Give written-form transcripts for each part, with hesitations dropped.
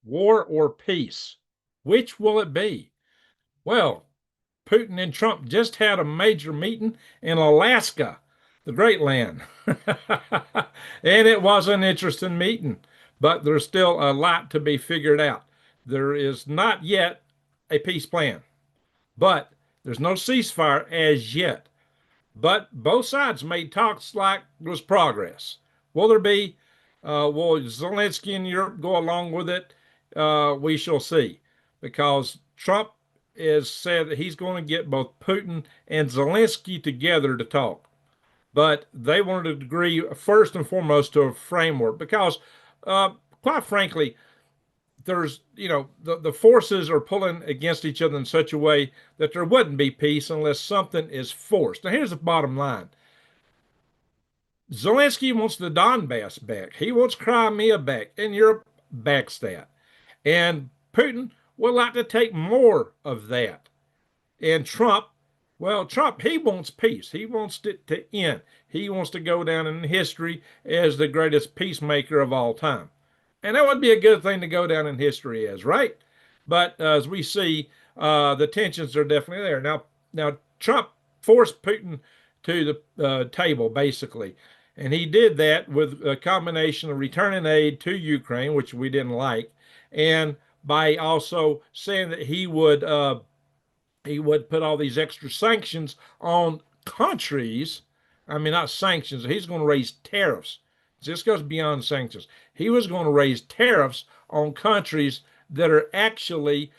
War or peace? Which will it be? Well, Putin and Trump just had a major meeting in Alaska, the Great Land. And it was an interesting meeting, but there's still a lot to be figured out. There is not yet a peace plan, but there's no ceasefire as yet. But both sides made talks like there was progress. Will there be? Will Zelensky and Europe go along with it? We shall see, because Trump has said that he's going to get both Putin and Zelensky together to talk. But they wanted to agree first and foremost to a framework because, quite frankly, there's the forces are pulling against each other in such a way that there wouldn't be peace unless something is forced. Now, here's the bottom line. Zelensky wants the Donbass back. He wants Crimea back, and Europe backs that. And Putin would like to take more of that. And Trump, well, Trump, he wants peace. He wants it to end. He wants to go down in history as the greatest peacemaker of all time. And that would be a good thing to go down in history as, right? But as we see, the tensions are definitely there. Now Trump forced Putin to the table, basically. And he did that with a combination of returning aid to Ukraine, which we didn't like, and by also saying that he would put all these extra sanctions on countries. I mean, not sanctions. He's going to raise tariffs. This goes beyond sanctions. He was going to raise tariffs on countries that are actually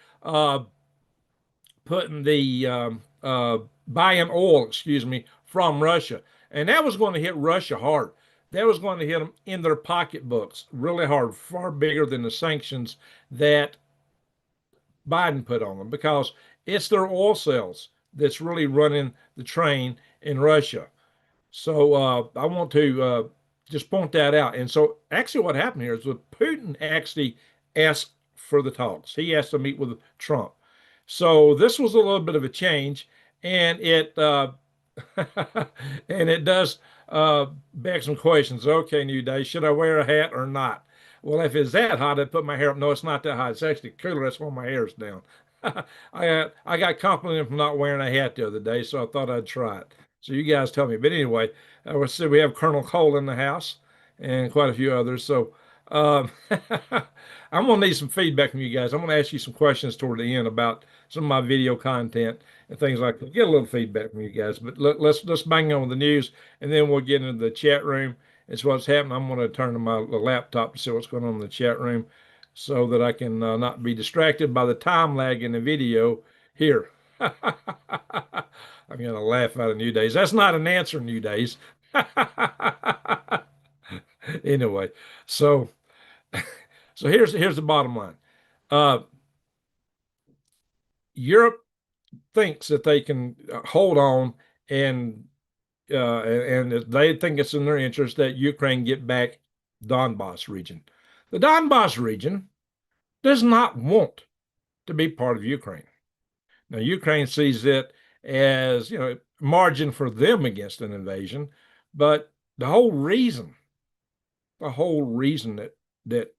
putting the buying oil, excuse me, from Russia, and that was going to hit Russia hard. That was going to hit them in their pocketbooks really hard, far bigger than the sanctions that Biden put on them, because it's their oil sales that's really running the train in Russia. So I want to just point that out. And so actually what happened here is that Putin actually asked for the talks. He asked to meet with Trump. So this was a little bit of a change, and it and it does beg some questions. Okay, New Day, should I wear a hat or not? Well, if it's that hot, I'd put my hair up. No, it's not that hot. It's actually cooler. That's why my hair's down. I got complimented from not wearing a hat the other day, so I thought I'd try it. So you guys tell me. But anyway, we have Colonel Cole in the house and quite a few others. So I'm gonna need some feedback from you guys. I'm gonna ask you some questions toward the end about some of my video content and things like that. Get a little feedback from you guys. But let's bang on with the news, and then we'll get into the chat room. It's what's happening. I'm going to turn to my laptop to see what's going on in the chat room, so that I can not be distracted by the time lag in the video here. I'm going to laugh out of New Days. That's not an answer, New Days. Anyway, so here's the bottom line. Europe thinks that they can hold on, and they think it's in their interest that Ukraine get back Donbass region. The Donbass region does not want to be part of Ukraine. Now, Ukraine sees it as, margin for them against an invasion, but the whole reason that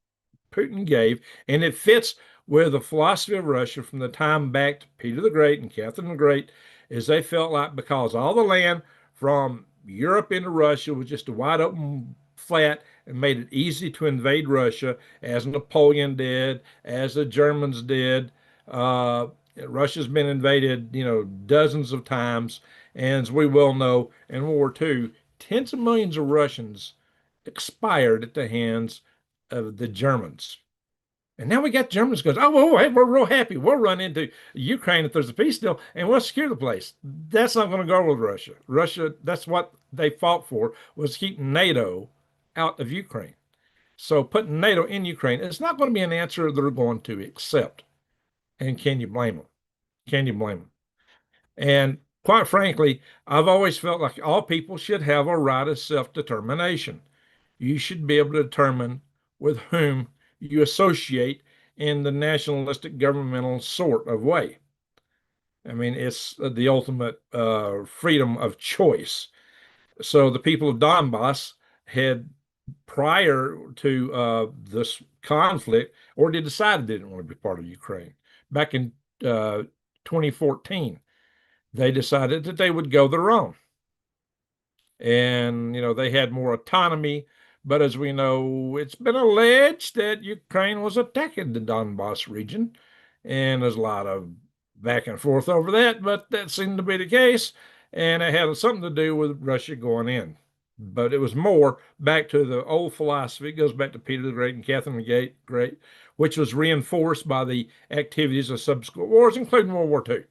Putin gave, and it fits with the philosophy of Russia from the time back to Peter the Great and Catherine the Great, is they felt like because all the land from Europe into Russia was just a wide open flat and made it easy to invade Russia, as Napoleon did, as the Germans did. Russia's been invaded, dozens of times. And as we well know, in World War II, tens of millions of Russians expired at the hands of the Germans. And now we got Germans goes, oh, hey, we're real happy. We'll run into Ukraine if there's a peace deal, and we'll secure the place. That's not going to go with Russia. Russia, that's what they fought for, was keeping NATO out of Ukraine. So putting NATO in Ukraine, it's not going to be an answer they're going to accept. And can you blame them? Can you blame them? And quite frankly, I've always felt like all people should have a right of self-determination. You should be able to determine with whom you associate in the nationalistic governmental sort of way. I mean, it's the ultimate freedom of choice. So the people of Donbass had, prior to this conflict, or they decided they didn't want to be part of Ukraine. Back in 2014, they decided that they would go their own. And, they had more autonomy. But as we know, it's been alleged that Ukraine was attacking the Donbass region. And there's a lot of back and forth over that, but that seemed to be the case. And it had something to do with Russia going in. But it was more back to the old philosophy. It goes back to Peter the Great and Catherine the Great, which was reinforced by the activities of subsequent wars, including World War II.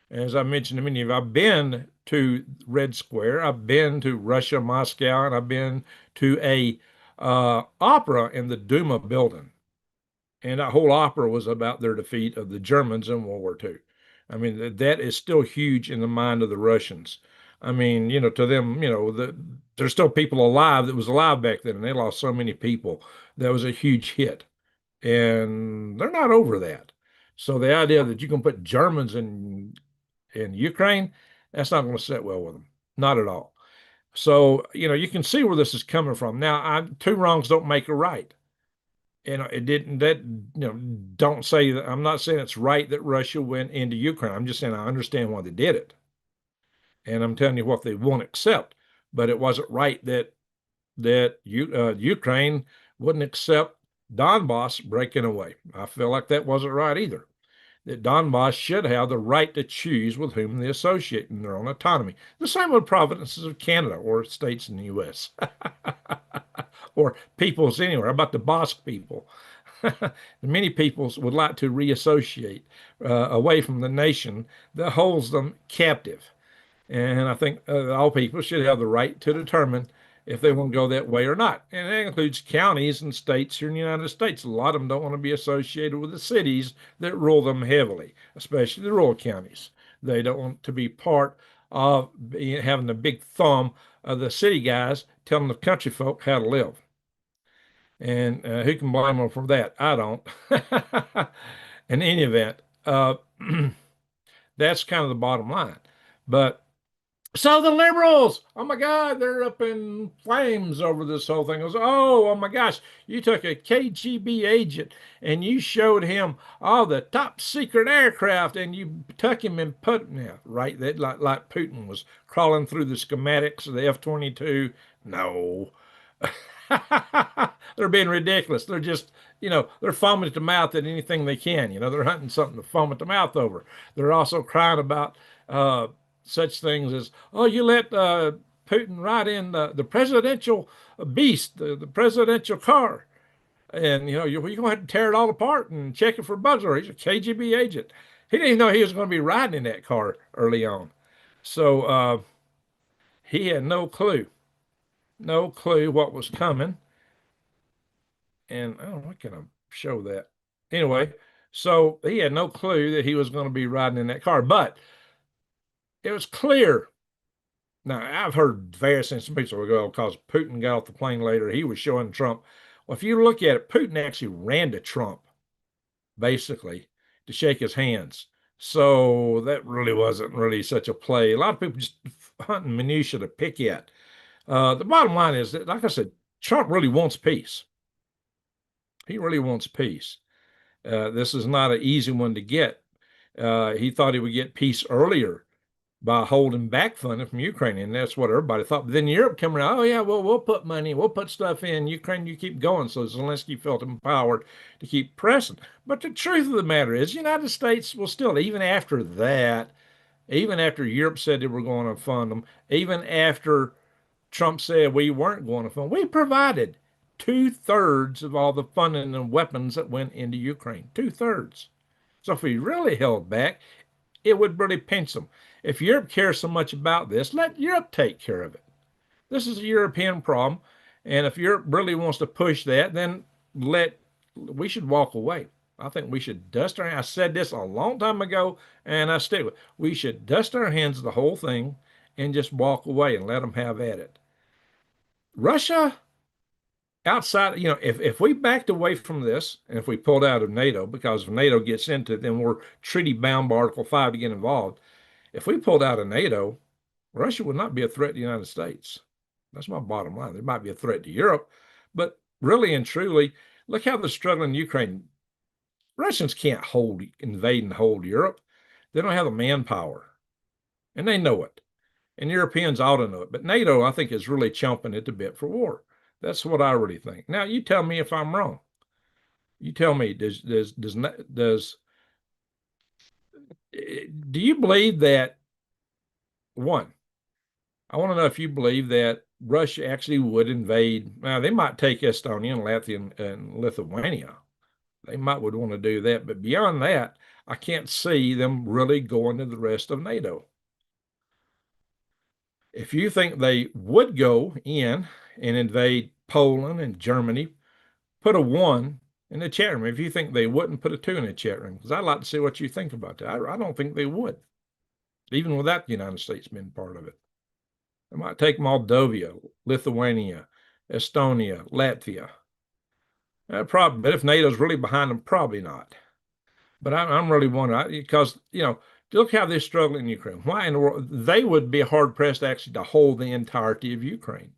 As I mentioned to many of you, I've been to Red Square, I've been to Russia, Moscow, and I've been to a opera in the Duma building. And that whole opera was about their defeat of the Germans in World War II. I mean, that is still huge in the mind of the Russians. I mean, to them, there's still people alive that was alive back then, and they lost so many people. That was a huge hit. And they're not over that. So the idea that you can put Germans in Ukraine, that's not going to sit well with them. Not at all. So, you can see where this is coming from. Now, two wrongs don't make a right. It didn't, don't say that. I'm not saying it's right that Russia went into Ukraine. I'm just saying I understand why they did it. And I'm telling you what they won't accept. But it wasn't right that Ukraine wouldn't accept Donbass breaking away. I feel like that wasn't right either. That Donbass should have the right to choose with whom they associate in their own autonomy. The same with provinces of Canada or states in the U.S. or peoples anywhere. How about the Basque people? Many peoples would like to reassociate away from the nation that holds them captive. And I think all people should have the right to determine if they want to go that way or not. And that includes counties and states here in the United States. A lot of them don't want to be associated with the cities that rule them heavily, especially the rural counties. They don't want to be part of having the big thumb of the city guys telling the country folk how to live. And who can blame them for that? I don't. In any event, that's kind of the bottom line. But so the liberals, oh my God, they're up in flames over this whole thing. It was, oh my gosh, you took a KGB agent and you showed him all the top secret aircraft and you took him and put him there, right? That like Putin was crawling through the schematics of the F-22. No. They're being ridiculous. They're just, they're foaming at the mouth at anything they can. They're hunting something to foam at the mouth over. They're also crying about such things as, oh, you let Putin ride in the presidential beast, the presidential car. And, you're going to have to tear it all apart and check it for bugs. Or he's a KGB agent. He didn't even know he was going to be riding in that car early on. So he had no clue what was coming. And I don't know, what can I show that? Anyway, so he had no clue that he was going to be riding in that car. But it was clear. Now, I've heard various instances ago because Putin got off the plane later. He was showing Trump. Well, if you look at it, Putin actually ran to Trump, basically, to shake his hands. So that really wasn't really such a play. A lot of people just hunting minutia to pick at. The bottom line is that, like I said, Trump really wants peace. He really wants peace. This is not an easy one to get. He thought he would get peace earlier by holding back funding from Ukraine, and that's what everybody thought. But then Europe came around, oh yeah, well, we'll put money, we'll put stuff in Ukraine, you keep going. So Zelensky felt empowered to keep pressing. But the truth of the matter is, the United States will still, even after that, even after Europe said they were going to fund them, even after Trump said we weren't going to fund, we provided 2/3 of all the funding and weapons that went into Ukraine. 2/3. So if we really held back, it would really pinch them. If Europe cares so much about this, let Europe take care of it. This is a European problem. And if Europe really wants to push that, then we should walk away. I think we should dust our hands. I said this a long time ago, and I stick with it. We should dust our hands of the whole thing and just walk away and let them have at it. Russia, outside, if we backed away from this, and if we pulled out of NATO, because if NATO gets into it, then we're treaty bound by Article 5 to get involved. If we pulled out of NATO, Russia would not be a threat to the United States. That's my bottom line. There might be a threat to Europe, but really and truly, Look how they're struggling in Ukraine. Russians can't invade and hold Europe. They don't have the manpower, and they know it. And Europeans ought to know it. But NATO, I think, is really chomping at the bit for war. That's what I really think. Now, you tell me if I'm wrong. You tell me, do you believe that, one, I want to know if you believe that Russia actually would invade. Now, they might take Estonia and Latvia and Lithuania. They might would want to do that. But beyond that, I can't see them really going to the rest of NATO. If you think they would go in and invade Poland and Germany, put a one in the chat room. If you think they wouldn't, put a two in the chat room, because I'd like to see what you think about that. I don't think they would, even without the United States being part of it. They might take Moldova, Lithuania, Estonia, Latvia. Probably, but if NATO's really behind them, probably not. But I'm really wondering, because, look how they're struggling in Ukraine. Why in the world? They would be hard pressed actually to hold the entirety of Ukraine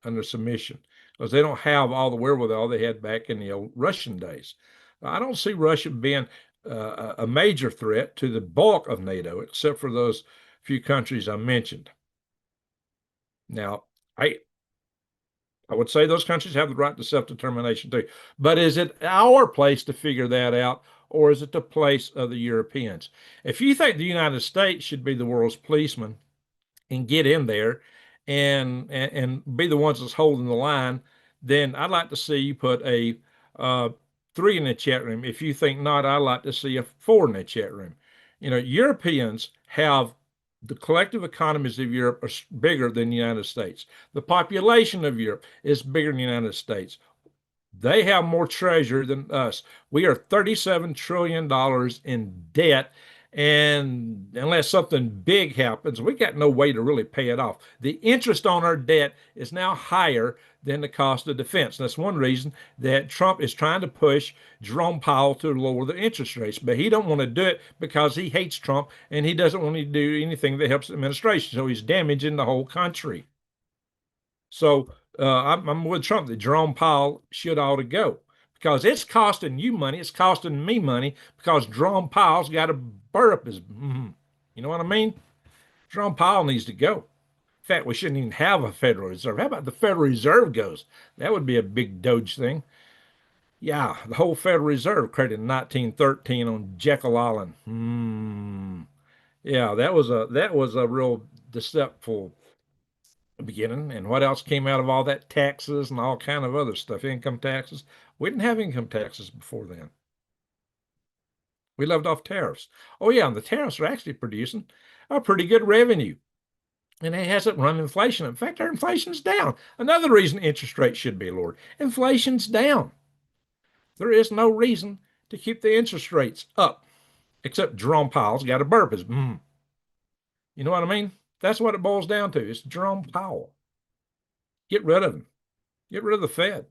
under submission, because they don't have all the wherewithal they had back in the old Russian days. I don't see Russia being a major threat to the bulk of NATO, except for those few countries I mentioned. Now, I would say those countries have the right to self-determination too. But is it our place to figure that out, or is it the place of the Europeans? If you think the United States should be the world's policeman and get in there and be the ones that's holding the line, then I'd like to see you put a three in the chat room. If you think not, I'd like to see a four in the chat room. Europeans have the collective economies of Europe are bigger than the United States. The population of Europe is bigger than the United States. They have more treasure than us. We are $37 trillion in debt. And unless something big happens, we got no way to really pay it off. The interest on our debt is now higher than the cost of defense. That's one reason that Trump is trying to push Jerome Powell to lower the interest rates. But he don't want to do it because he hates Trump and he doesn't want to do anything that helps the administration. So he's damaging the whole country. So I'm with Trump that Jerome Powell should ought to go, because it's costing you money. It's costing me money because Jerome Powell's got a burr up his, you know what I mean? Jerome Powell needs to go. In fact, we shouldn't even have a Federal Reserve. How about the Federal Reserve goes? That would be a big Doge thing. Yeah, the whole Federal Reserve created in 1913 on Jekyll Island. Yeah, that was a real deceptive beginning. And what else came out of all that? Taxes and all kind of other stuff, income taxes. We didn't have income taxes before then. We lived off tariffs. Oh yeah, and the tariffs are actually producing a pretty good revenue. And it hasn't run inflation. In fact, our inflation's down. Another reason interest rates should be lowered. Inflation's down. There is no reason to keep the interest rates up, except Jerome Powell's got a burp. You know what I mean? That's what it boils down to. It's Jerome Powell. Get rid of him. Get rid of the Fed.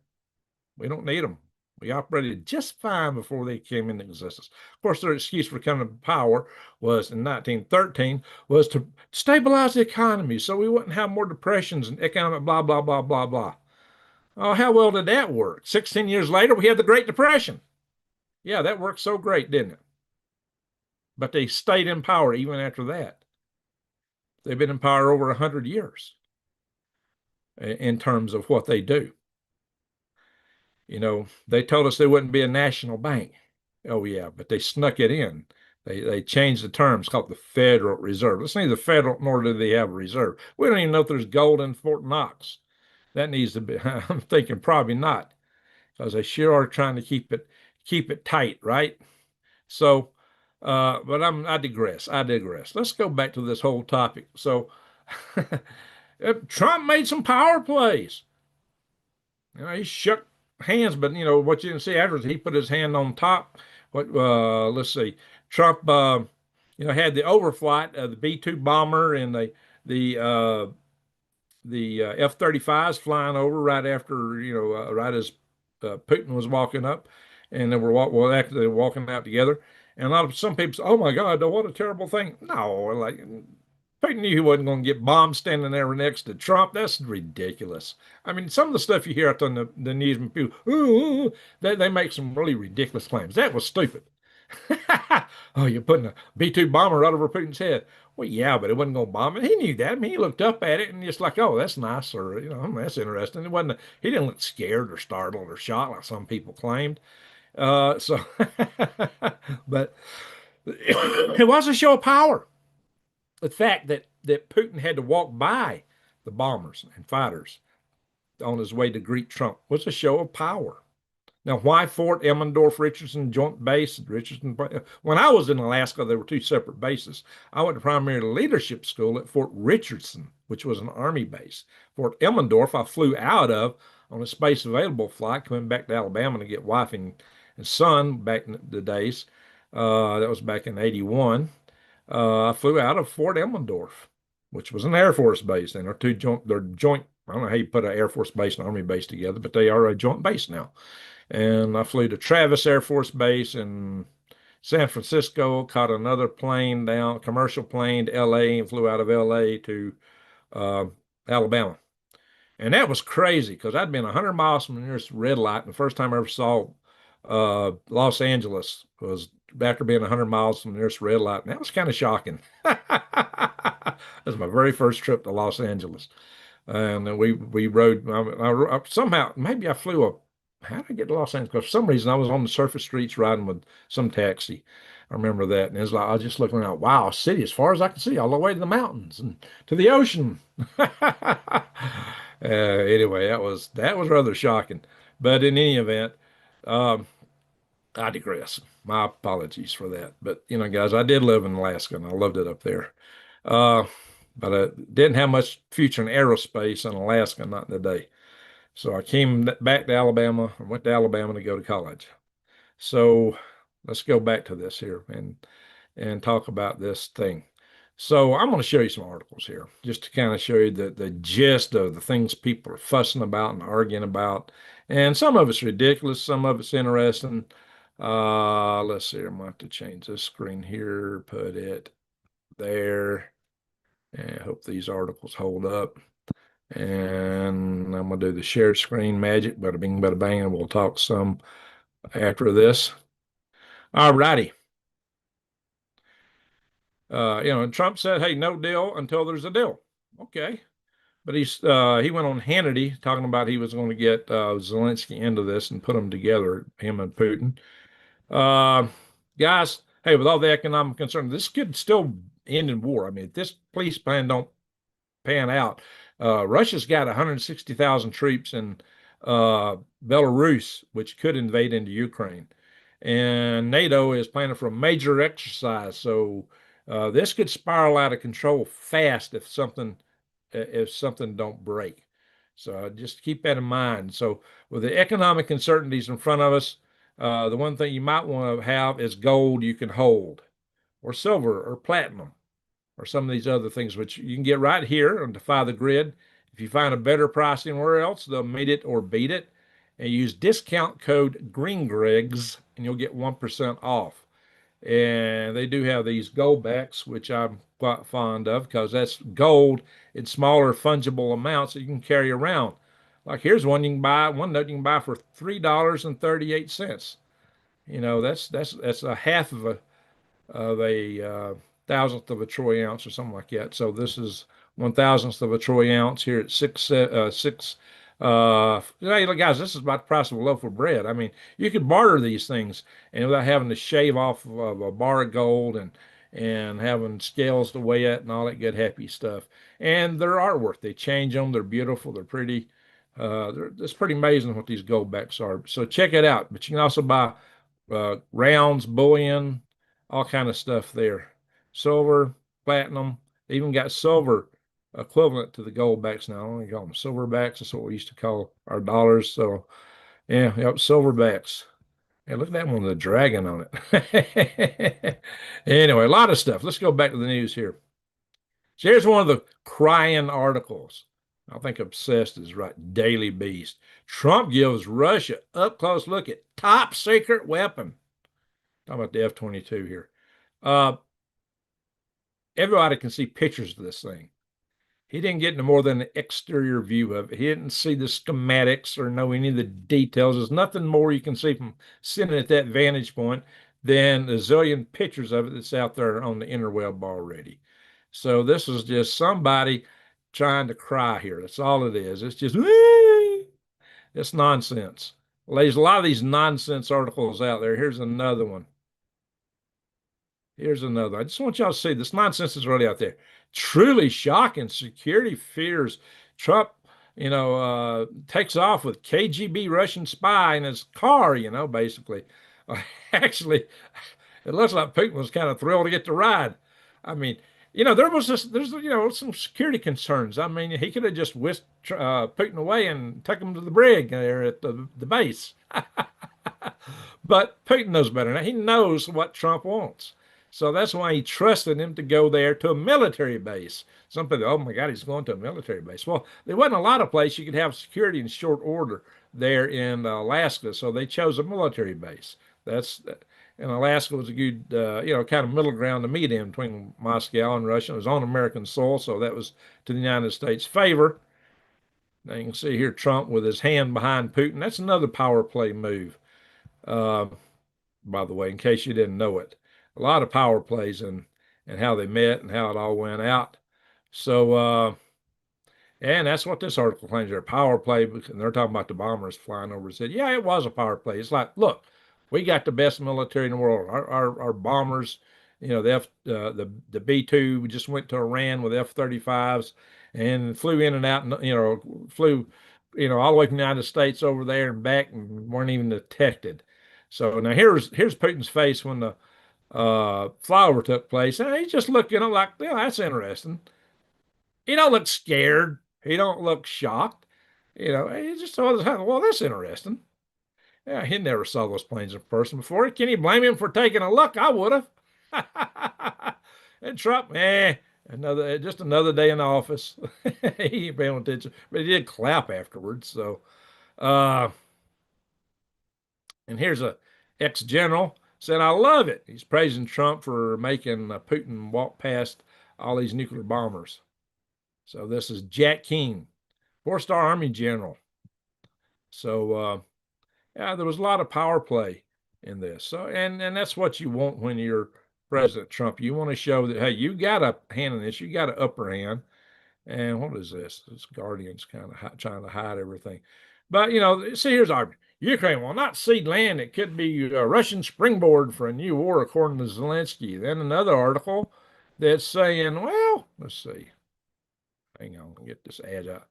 We don't need them. We operated just fine before they came into existence. Of course, their excuse for coming to power was in 1913 was to stabilize the economy so we wouldn't have more depressions and economic blah, blah, blah, blah, blah. Oh, how well did that work? 16 years later, we had the Great Depression. Yeah, that worked so great, didn't it? But they stayed in power even after that. They've been in power over 100 years in terms of what they do. They told us there wouldn't be a national bank. Oh, yeah, but they snuck it in. They changed the terms, called the Federal Reserve. It's neither federal nor do they have a reserve. We don't even know if there's gold in Fort Knox. That needs to be, I'm thinking probably not, because they sure are trying to keep it tight, right? So, but I digress. Let's go back to this whole topic. So, Trump made some power plays. He shook hands, but what you didn't see afterwards, he put his hand on top. Let's see, Trump, had the overflight of the B-2 bomber and the F-35s flying over right after, right as Putin was walking up, and they were actually walking out together. And some people say, "Oh my God, what a terrible thing!" No, like Putin knew he wasn't going to get bombed standing there next to Trump. That's ridiculous. I mean, some of the stuff you hear out on the news when people, ooh, they make some really ridiculous claims. That was stupid. Oh, you're putting a B-2 bomber right over Putin's head. Well, yeah, but it wasn't going to bomb it. He knew that. I mean, he looked up at it and just like, oh, that's nice, or that's interesting. It wasn't. He didn't look scared or startled or shocked like some people claimed. So, but it was a show of power. The fact that Putin had to walk by the bombers and fighters on his way to greet Trump was a show of power. Now, why Fort Emmendorf Richardson Joint Base? Richardson. When I was in Alaska, there were two separate bases. I went to primary leadership school at Fort Richardson, which was an Army base. Fort Emmendorf, I flew out of on a space available flight, coming back to Alabama to get wife and son back in the days. That was back in '81. I flew out of Fort Emmendorf, which was an Air Force base. And they're joint. I don't know how you put an Air Force base and Army base together, but they are a joint base now. And I flew to Travis Air Force Base in San Francisco, caught another plane down, commercial plane to LA, and flew out of LA to uh, Alabama. And that was crazy because I'd been 100 miles from the nearest red light. And the first time I ever saw Los Angeles was after being 100 miles from the nearest red light. And that was kind of shocking. That was my very first trip to Los Angeles. And then we rode, somehow, maybe I flew how did I get to Los Angeles? Because for some reason I was on the surface streets riding with some taxi. I remember that. And it's like, I was just looking out, wow, city as far as I can see, all the way to the mountains and to the ocean. Anyway, that was rather shocking. But in any event, um, I digress. My apologies for that. But, guys, I did live in Alaska and I loved it up there. Uh, but I didn't have much future in aerospace in Alaska, not today. So I came back to Alabama. I went to Alabama to go to college. So let's go back to this here and talk about this thing. So I'm going to show you some articles here just to kind of show you the gist of the things people are fussing about and arguing about. And some of it's ridiculous, some of it's interesting. Let's see, I'm going to have to change this screen here, put it there. And I hope these articles hold up. And I'm going to do the shared screen magic, bada bing, bada bang, and we'll talk some after this. All righty. And Trump said, hey, no deal until there's a deal. Okay. But he went on Hannity talking about he was going to get Zelensky into this and put them together, him and Putin. Guys, hey, with all the economic concern, this could still end in war. I mean, if this peace plan don't pan out, Russia's got 160,000 troops in Belarus, which could invade into Ukraine. And NATO is planning for a major exercise. So this could spiral out of control fast if something don't break. So just keep that in mind. So with the economic uncertainties in front of us, the one thing you might want to have is gold you can hold, or silver, or platinum, or some of these other things, which you can get right here on Defy the Grid. If you find a better price anywhere else, they'll meet it or beat it. And use discount code GreenGregs, and you'll get 1% off. And they do have these gold backs, which I'm quite fond of because that's gold in smaller fungible amounts that you can carry around. Like here's one one note you can buy for $3.38. That's a half of a thousandth of a troy ounce or something like that. So this is 1,000th of a troy ounce here at six. Hey, look, guys, this is about the price of a loaf of bread. I mean, you could barter these things and without having to shave off of a bar of gold and having scales to weigh it and all that good happy stuff. And their artwork, they change them. They're beautiful. They're pretty. It's pretty amazing what these gold backs are. So check it out. But you can also buy rounds, bullion, all kind of stuff there. Silver, platinum, they even got silver equivalent to the gold backs now. I only call them silverbacks. That's what we used to call our dollars. So, yeah, yep, silverbacks. Hey, look at that one with a dragon on it. Anyway, a lot of stuff. Let's go back to the news here. So here's one of the crying articles. I think obsessed is right. Daily Beast. Trump gives Russia up close look at top secret weapon. Talking about the F-22 here. everybody can see pictures of this thing. He didn't get into more than an exterior view of it. He didn't see the schematics or know any of the details. There's nothing more you can see from sitting at that vantage point than a zillion pictures of it that's out there on the interweb already. So this is just somebody trying to cry here. That's all it is. It's just, it's nonsense. Well, there's a lot of these nonsense articles out there. Here's another one. Here's another. I just want y'all to see this nonsense is really out there. Truly shocking security fears. Trump, takes off with KGB Russian spy in his car, basically. Actually, it looks like Putin was kind of thrilled to get to ride. I mean, there's some security concerns. I mean, he could have just whisked Putin away and took him to the brig there at the base. But Putin knows better now. He knows what Trump wants. So that's why he trusted him to go there to a military base. Some people, oh my God, he's going to a military base. Well, there wasn't a lot of places you could have security in short order there in Alaska, so they chose a military base. And Alaska was a good, kind of middle ground to meet in between Moscow and Russia. It was on American soil, so that was to the United States' favor. Now you can see here Trump with his hand behind Putin. That's another power play move, uh, by the way, in case you didn't know it. A lot of power plays and how they met and how it all went out. So, and that's what this article claims they're a power play. And they're talking about the bombers flying over and said, yeah, it was a power play. It's like, look, we got the best military in the world. Our bombers, the B-2 just went to Iran with F-35s and flew in and out, and flew, all the way from the United States over there and back and weren't even detected. So now here's Putin's face when the flyover took place, and he's just looking like, yeah, that's interesting. He don't look scared. He don't look shocked. He just thought, well, that's interesting. Yeah, he never saw those planes in person before. Can you blame him for taking a look? I would have. And Trump, just another day in the office. He ain't paying attention, but he did clap afterwards. So, uh, and here's a ex-general said, I love it. He's praising Trump for making Putin walk past all these nuclear bombers. So this is Jack King, four-star Army general. So yeah, there was a lot of power play in this. So and that's what you want when you're President Trump. You want to show that, hey, you got a hand in this, you got an upper hand. And what is this? This Guardian's kind of trying to hide everything. But see, here's our Ukraine will not cede land. It could be a Russian springboard for a new war, according to Zelensky. Then another article that's saying, well, let's see. Hang on, get this ad out.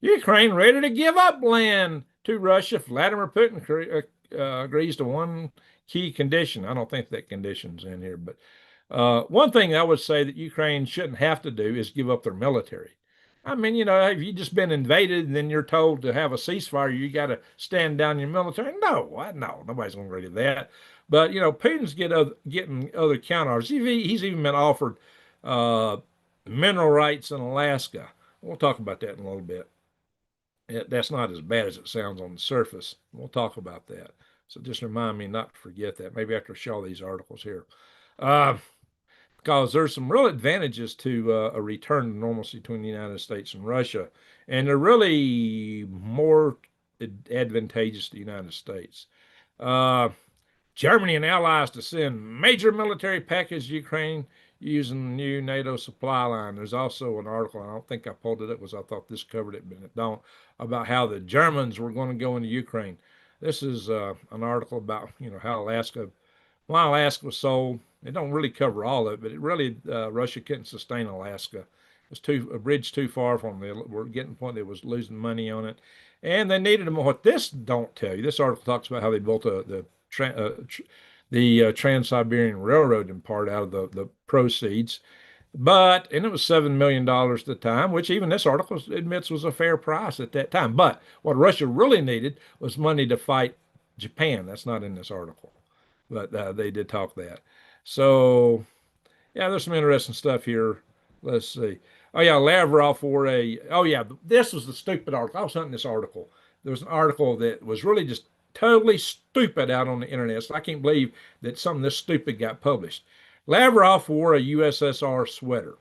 Ukraine ready to give up land to Russia. Vladimir Putin agrees to one key condition. I don't think that condition's in here, but one thing I would say that Ukraine shouldn't have to do is give up their military. I mean, have you just been invaded and then you're told to have a ceasefire, you got to stand down your military? No, nobody's going to do that. But, Putin's getting other counter-offers. He's even been offered mineral rights in Alaska. We'll talk about that in a little bit. That's not as bad as it sounds on the surface. We'll talk about that. So just remind me not to forget that, maybe after I show these articles here. Because there's some real advantages to a return to normalcy between the United States and Russia, and they're really more advantageous to the United States. Germany and allies to send major military package to Ukraine using the new NATO supply line. There's also an article, I don't think I pulled it up because I thought this covered it, but it don't, about how the Germans were going to go into Ukraine. This is an article about, how why Alaska was sold. It don't really cover all of it, but it really, Russia couldn't sustain Alaska. It was a bridge too far from them. They were getting to the point they was losing money on it. And they needed them. What this don't tell you, this article talks about how they built the Trans-Siberian Railroad in part out of the proceeds. And it was $7 million at the time, which even this article admits was a fair price at that time. But what Russia really needed was money to fight Japan. That's not in this article, but they did talk that. So, yeah, there's some interesting stuff here. Let's see. Oh, yeah, Lavrov this was the stupid article. I was hunting this article. There was an article that was really just totally stupid out on the internet. So I can't believe that something this stupid got published. Lavrov wore a USSR sweater.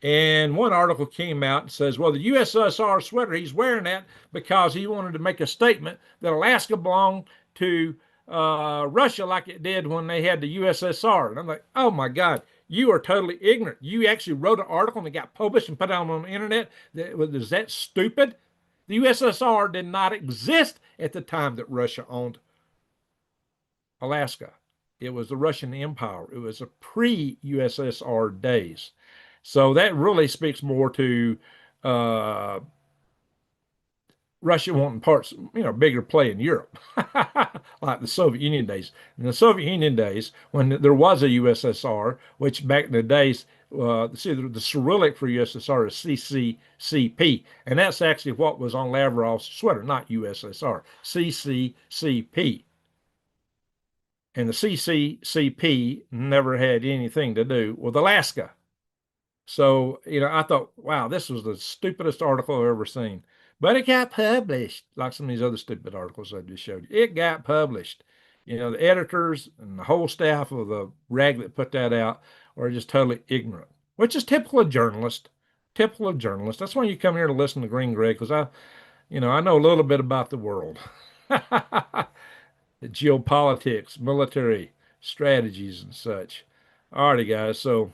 And one article came out and says, well, the USSR sweater, he's wearing that because he wanted to make a statement that Alaska belonged to Russia like it did when they had the USSR. And I'm like, oh my God, you are totally ignorant. You actually wrote an article and it got published and put out on the internet. Is that stupid? The USSR did not exist at the time that Russia owned Alaska. It was the Russian Empire. It was a pre-USSR days. So that really speaks more to uh, Russia wanting parts, bigger play in Europe, like the Soviet Union days. In the Soviet Union days, when there was a USSR, which back in the days, see, the Cyrillic for USSR is CCCP, and that's actually what was on Lavrov's sweater, not USSR, CCCP. And the CCCP never had anything to do with Alaska. So, I thought, wow, this was the stupidest article I've ever seen. But it got published, like some of these other stupid articles I just showed you. It got published. The editors and the whole staff of the rag that put that out are just totally ignorant, which is typical of journalists. Typical of journalists. That's why you come here to listen to Green Greg, because I know a little bit about the world. The geopolitics, military strategies, and such. Alrighty, guys. So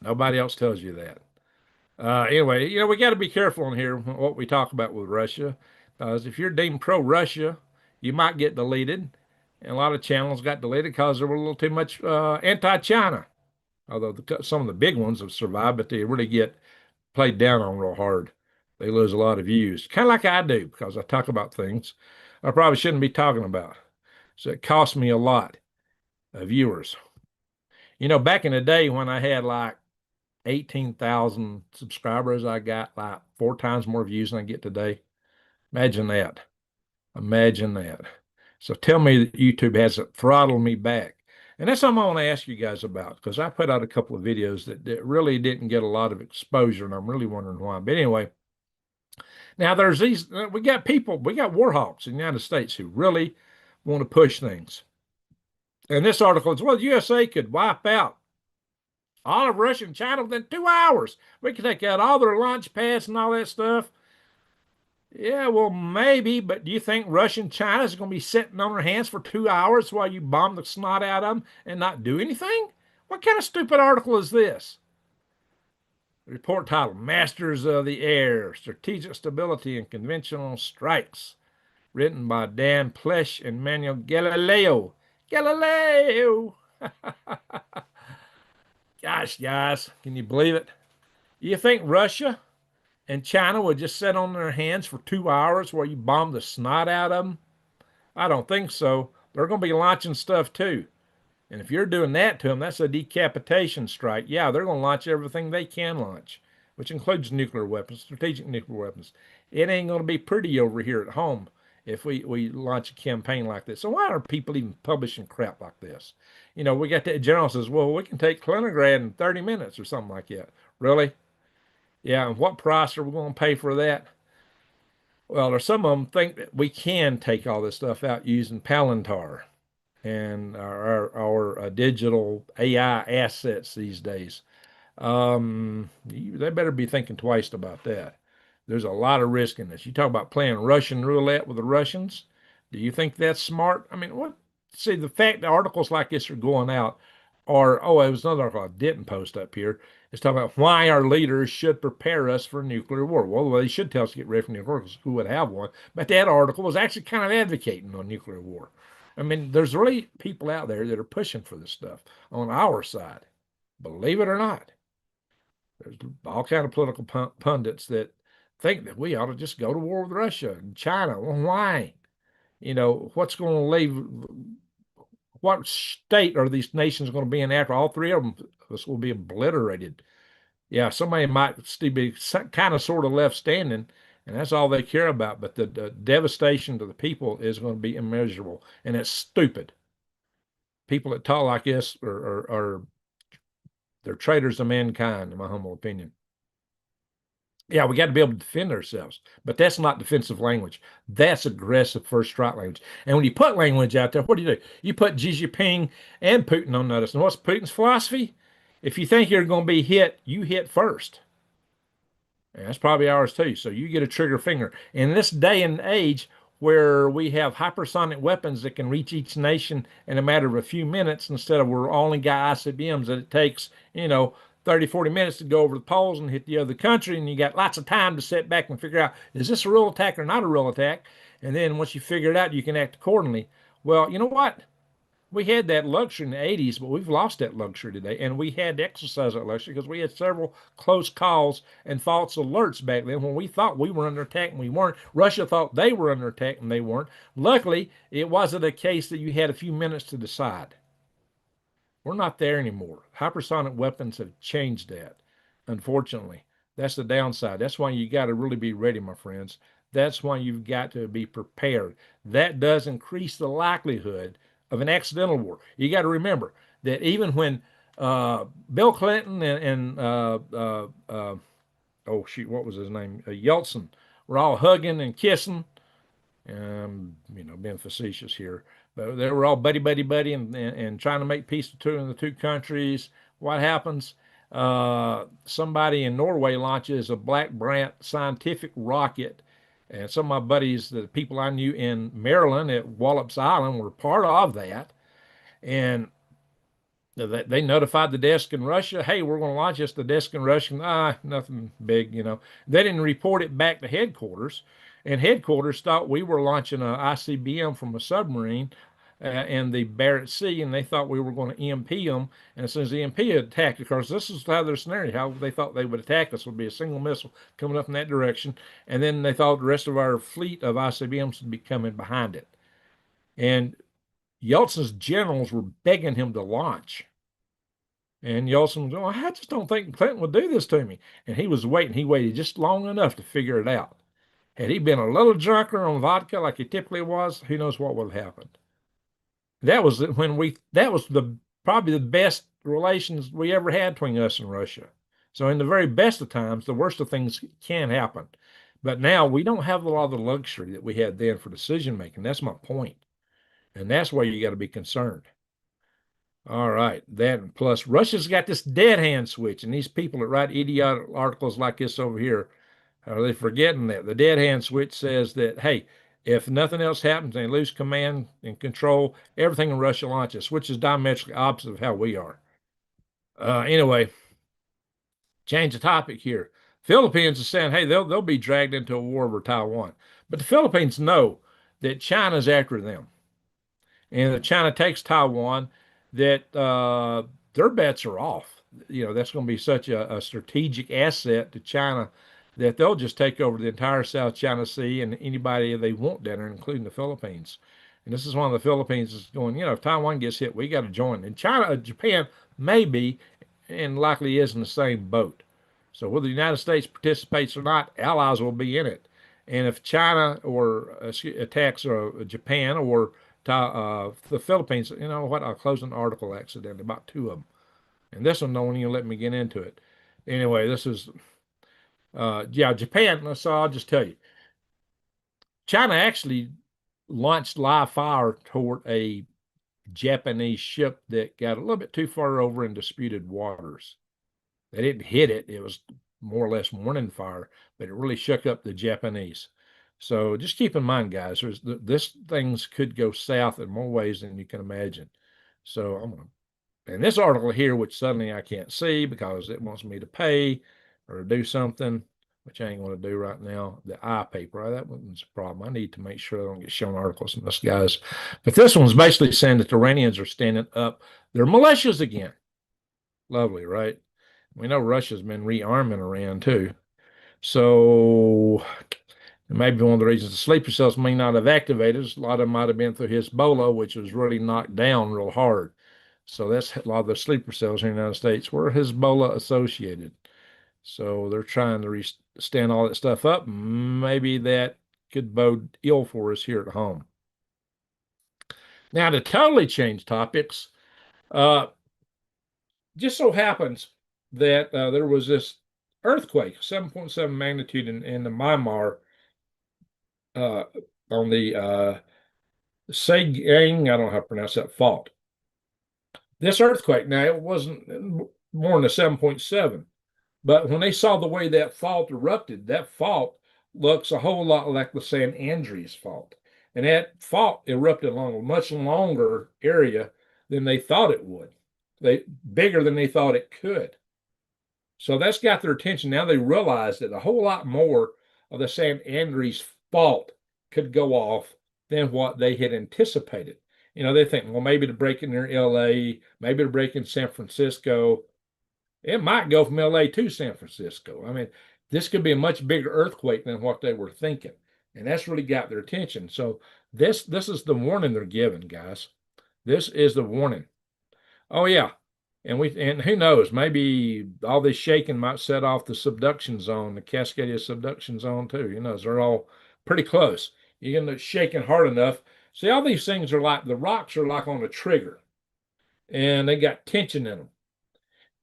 nobody else tells you that. Anyway, we got to be careful in here what we talk about with Russia. Because if you're deemed pro-Russia, you might get deleted. And a lot of channels got deleted because there were a little too much anti-China. Although some of the big ones have survived, but they really get played down on real hard. They lose a lot of views, kind of like I do, because I talk about things I probably shouldn't be talking about. So it costs me a lot of viewers. Back in the day when I had like 18,000 subscribers, I got like 4 times more views than I get today. Imagine that. Imagine that. So tell me that YouTube hasn't throttled me back. And that's something I want to ask you guys about, because I put out a couple of videos that really didn't get a lot of exposure, and I'm really wondering why. But anyway, now there's we got warhawks in the United States who really want to push things. And this article is, well, the USA could wipe out all of Russia and China within 2 hours. We could take out all their launch pads and all that stuff. Yeah, well, maybe, but do you think Russia and China is going to be sitting on their hands for 2 hours while you bomb the snot out of them and not do anything? What kind of stupid article is this? Report title, Masters of the Air, Strategic Stability and Conventional Strikes. Written by Dan Plesh and Manuel Galileo. Galileo! Gosh, guys, can you believe it? You think Russia and China would just sit on their hands for 2 hours while you bomb the snot out of them? I don't think so. They're going to be launching stuff too. And if you're doing that to them, that's a decapitation strike. Yeah, they're going to launch everything they can launch, which includes nuclear weapons, strategic nuclear weapons. It ain't going to be pretty over here at home if we launch a campaign like this. So why are people even publishing crap like this? We got that general says, well, we can take Kaliningrad in 30 minutes or something like that. Really? Yeah, and what price are we going to pay for that? Well, there's some of them think that we can take all this stuff out using Palantir and our digital AI assets these days. They better be thinking twice about that. There's a lot of risk in this. You talk about playing Russian roulette with the Russians. Do you think that's smart? I mean, what? See, the fact that articles like this are going out are, oh, it was another article I didn't post up here. It's talking about why our leaders should prepare us for nuclear war. Well, they should tell us to get ready for nuclear war because who would have one? But that article was actually kind of advocating on nuclear war. I mean, there's really people out there that are pushing for this stuff on our side. Believe it or not. There's all kind of political pundits that think that we ought to just go to war with Russia and China. Well, why? What's going to leave? What state are these nations going to be in after all three of them? This will be obliterated. Yeah, somebody might still be kind of sort of left standing, and that's all they care about. But the devastation to the people is going to be immeasurable, and it's stupid. People that talk like this are they're traitors to mankind, in my humble opinion. Yeah, we got to be able to defend ourselves, but that's not defensive language. That's aggressive first strike language. And when you put language out there, what do? You put Xi Jinping and Putin on notice. And what's Putin's philosophy? If you think you're going to be hit, you hit first. And that's probably ours too. So you get a trigger finger. In this day and age where we have hypersonic weapons that can reach each nation in a matter of a few minutes instead of we're only got ICBMs that it takes, 30, 40 minutes to go over the poles and hit the other country. And you got lots of time to sit back and figure out, is this a real attack or not a real attack? And then once you figure it out, you can act accordingly. Well, you know what? We had that luxury in the 80s, but we've lost that luxury today. And we had to exercise that luxury because we had several close calls and false alerts back then when we thought we were under attack and we weren't. Russia thought they were under attack and they weren't. Luckily, it wasn't a case that you had a few minutes to decide. We're not there anymore. Hypersonic weapons have changed that, unfortunately. That's the downside. That's why you got to really be ready, my friends. That's why you've got to be prepared. That does increase the likelihood of an accidental war. You got to remember that even when Bill Clinton and oh shoot, what was his name? Yeltsin were all hugging and kissing, being facetious here, but they were all buddy, buddy, buddy, and trying to make peace between the two countries. What happens? Somebody in Norway launches a Black Brant scientific rocket, and some of my buddies, the people I knew in Maryland at Wallops Island, were part of that, and they notified the desk in Russia, hey, we're going to launch this. The desk in Russia, nothing big, They didn't report it back to headquarters, and headquarters thought we were launching an ICBM from a submarine in the Barrett Sea, and they thought we were going to EMP them. And as soon as the EMP attacked, of course, this is how their scenario, how they thought they would attack us would be a single missile coming up in that direction, and then they thought the rest of our fleet of ICBMs would be coming behind it. And Yeltsin's generals were begging him to launch. And Yeltsin was going, I just don't think Clinton would do this to me. And he was waiting. He waited just long enough to figure it out. Had he been a little drunker on vodka like he typically was, who knows what would have happened. That was probably the best relations we ever had between us and Russia. So in the very best of times, the worst of things can happen. But now we don't have a lot of the luxury that we had then for decision making. That's my point. And that's why you got to be concerned. All right. That plus Russia's got this dead hand switch, and these people that write idiotic articles like this over here, are they forgetting that? The dead hand switch says that, hey, if nothing else happens, they lose command and control, everything in Russia launches, which is diametrically opposite of how we are. Anyway, change the topic here. Philippines is saying, hey, they'll be dragged into a war over Taiwan. But the Philippines know that China's after them. And if China takes Taiwan, that their bets are off. That's going to be such a strategic asset to China that they'll just take over the entire South China Sea and anybody they want down there, including the Philippines. And this is one of the Philippines is going, if Taiwan gets hit, we got to join. And Japan may be, and likely is in the same boat. So whether the United States participates or not, allies will be in it. And if China or attacks Japan or the Philippines, you know what? I'll close an article accidentally about two of them. And this one don't even let me get into it. Anyway, this is, Japan. So I'll just tell you. China actually launched live fire toward a Japanese ship that got a little bit too far over in disputed waters. They didn't hit it. It was more or less warning fire, but it really shook up the Japanese. So just keep in mind, guys, this things could go south in more ways than you can imagine. So and this article here, which suddenly I can't see because it wants me to pay or do something, which I ain't going to do right now. The iPaper, that one's a problem. I need to make sure I don't get shown articles from this, guys. But this one's basically saying that the Iranians are standing up their militias again. Lovely, right? We know Russia's been rearming Iran too. So maybe one of the reasons the sleeper cells may not have activated, a lot of them might have been through Hezbollah, which was really knocked down real hard. So that's a lot of the sleeper cells here in the United States were Hezbollah associated. So they're trying to stand all that stuff up. Maybe that could bode ill for us here at home. Now, to totally change topics, just so happens that there was this earthquake, 7.7 magnitude in the Myanmar uh, on the Sagang, I don't know how to pronounce that fault. This earthquake, now it wasn't more than a 7.7, but when they saw the way that fault erupted, that fault looks a whole lot like the San Andreas fault. And that fault erupted along a much longer area than they thought it would. Bigger than they thought it could. So that's got their attention. Now they realize that a whole lot more of the San Andreas fault could go off than what they had anticipated. They think, well, maybe to break in near LA, maybe to break in San Francisco. It might go from LA to San Francisco. I mean, this could be a much bigger earthquake than what they were thinking. And that's really got their attention. So this is the warning they're giving, guys. This is the warning. Oh yeah. And who knows, maybe all this shaking might set off the subduction zone, the Cascadia subduction zone too. They're all pretty close. You end up shaking hard enough. See, all these things are like the rocks are like on a trigger, and they got tension in them.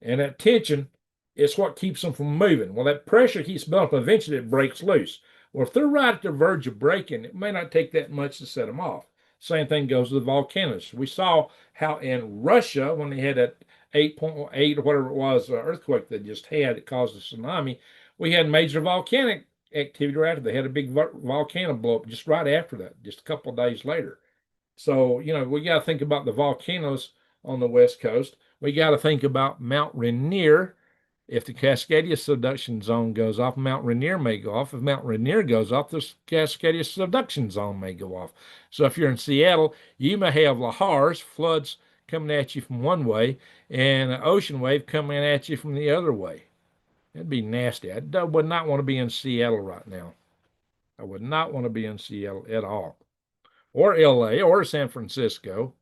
And that tension is what keeps them from moving. Well, that pressure keeps building up. Eventually, it breaks loose. Well, if they're right at the verge of breaking, it may not take that much to set them off. Same thing goes with the volcanoes. We saw how in Russia, when they had that 8.8 or whatever it was earthquake they just had, it caused a tsunami, we had major volcanic activity right after. They had a big volcano blow up just right after that, just a couple of days later. So, we got to think about the volcanoes on the West Coast. We got to think about Mount Rainier. If the Cascadia subduction zone goes off, Mount Rainier may go off. If Mount Rainier goes off, the Cascadia subduction zone may go off. So if you're in Seattle, you may have lahars, floods coming at you from one way, and an ocean wave coming at you from the other way. That'd be nasty. I would not want to be in Seattle right now. I would not want to be in Seattle at all, or LA, or San Francisco.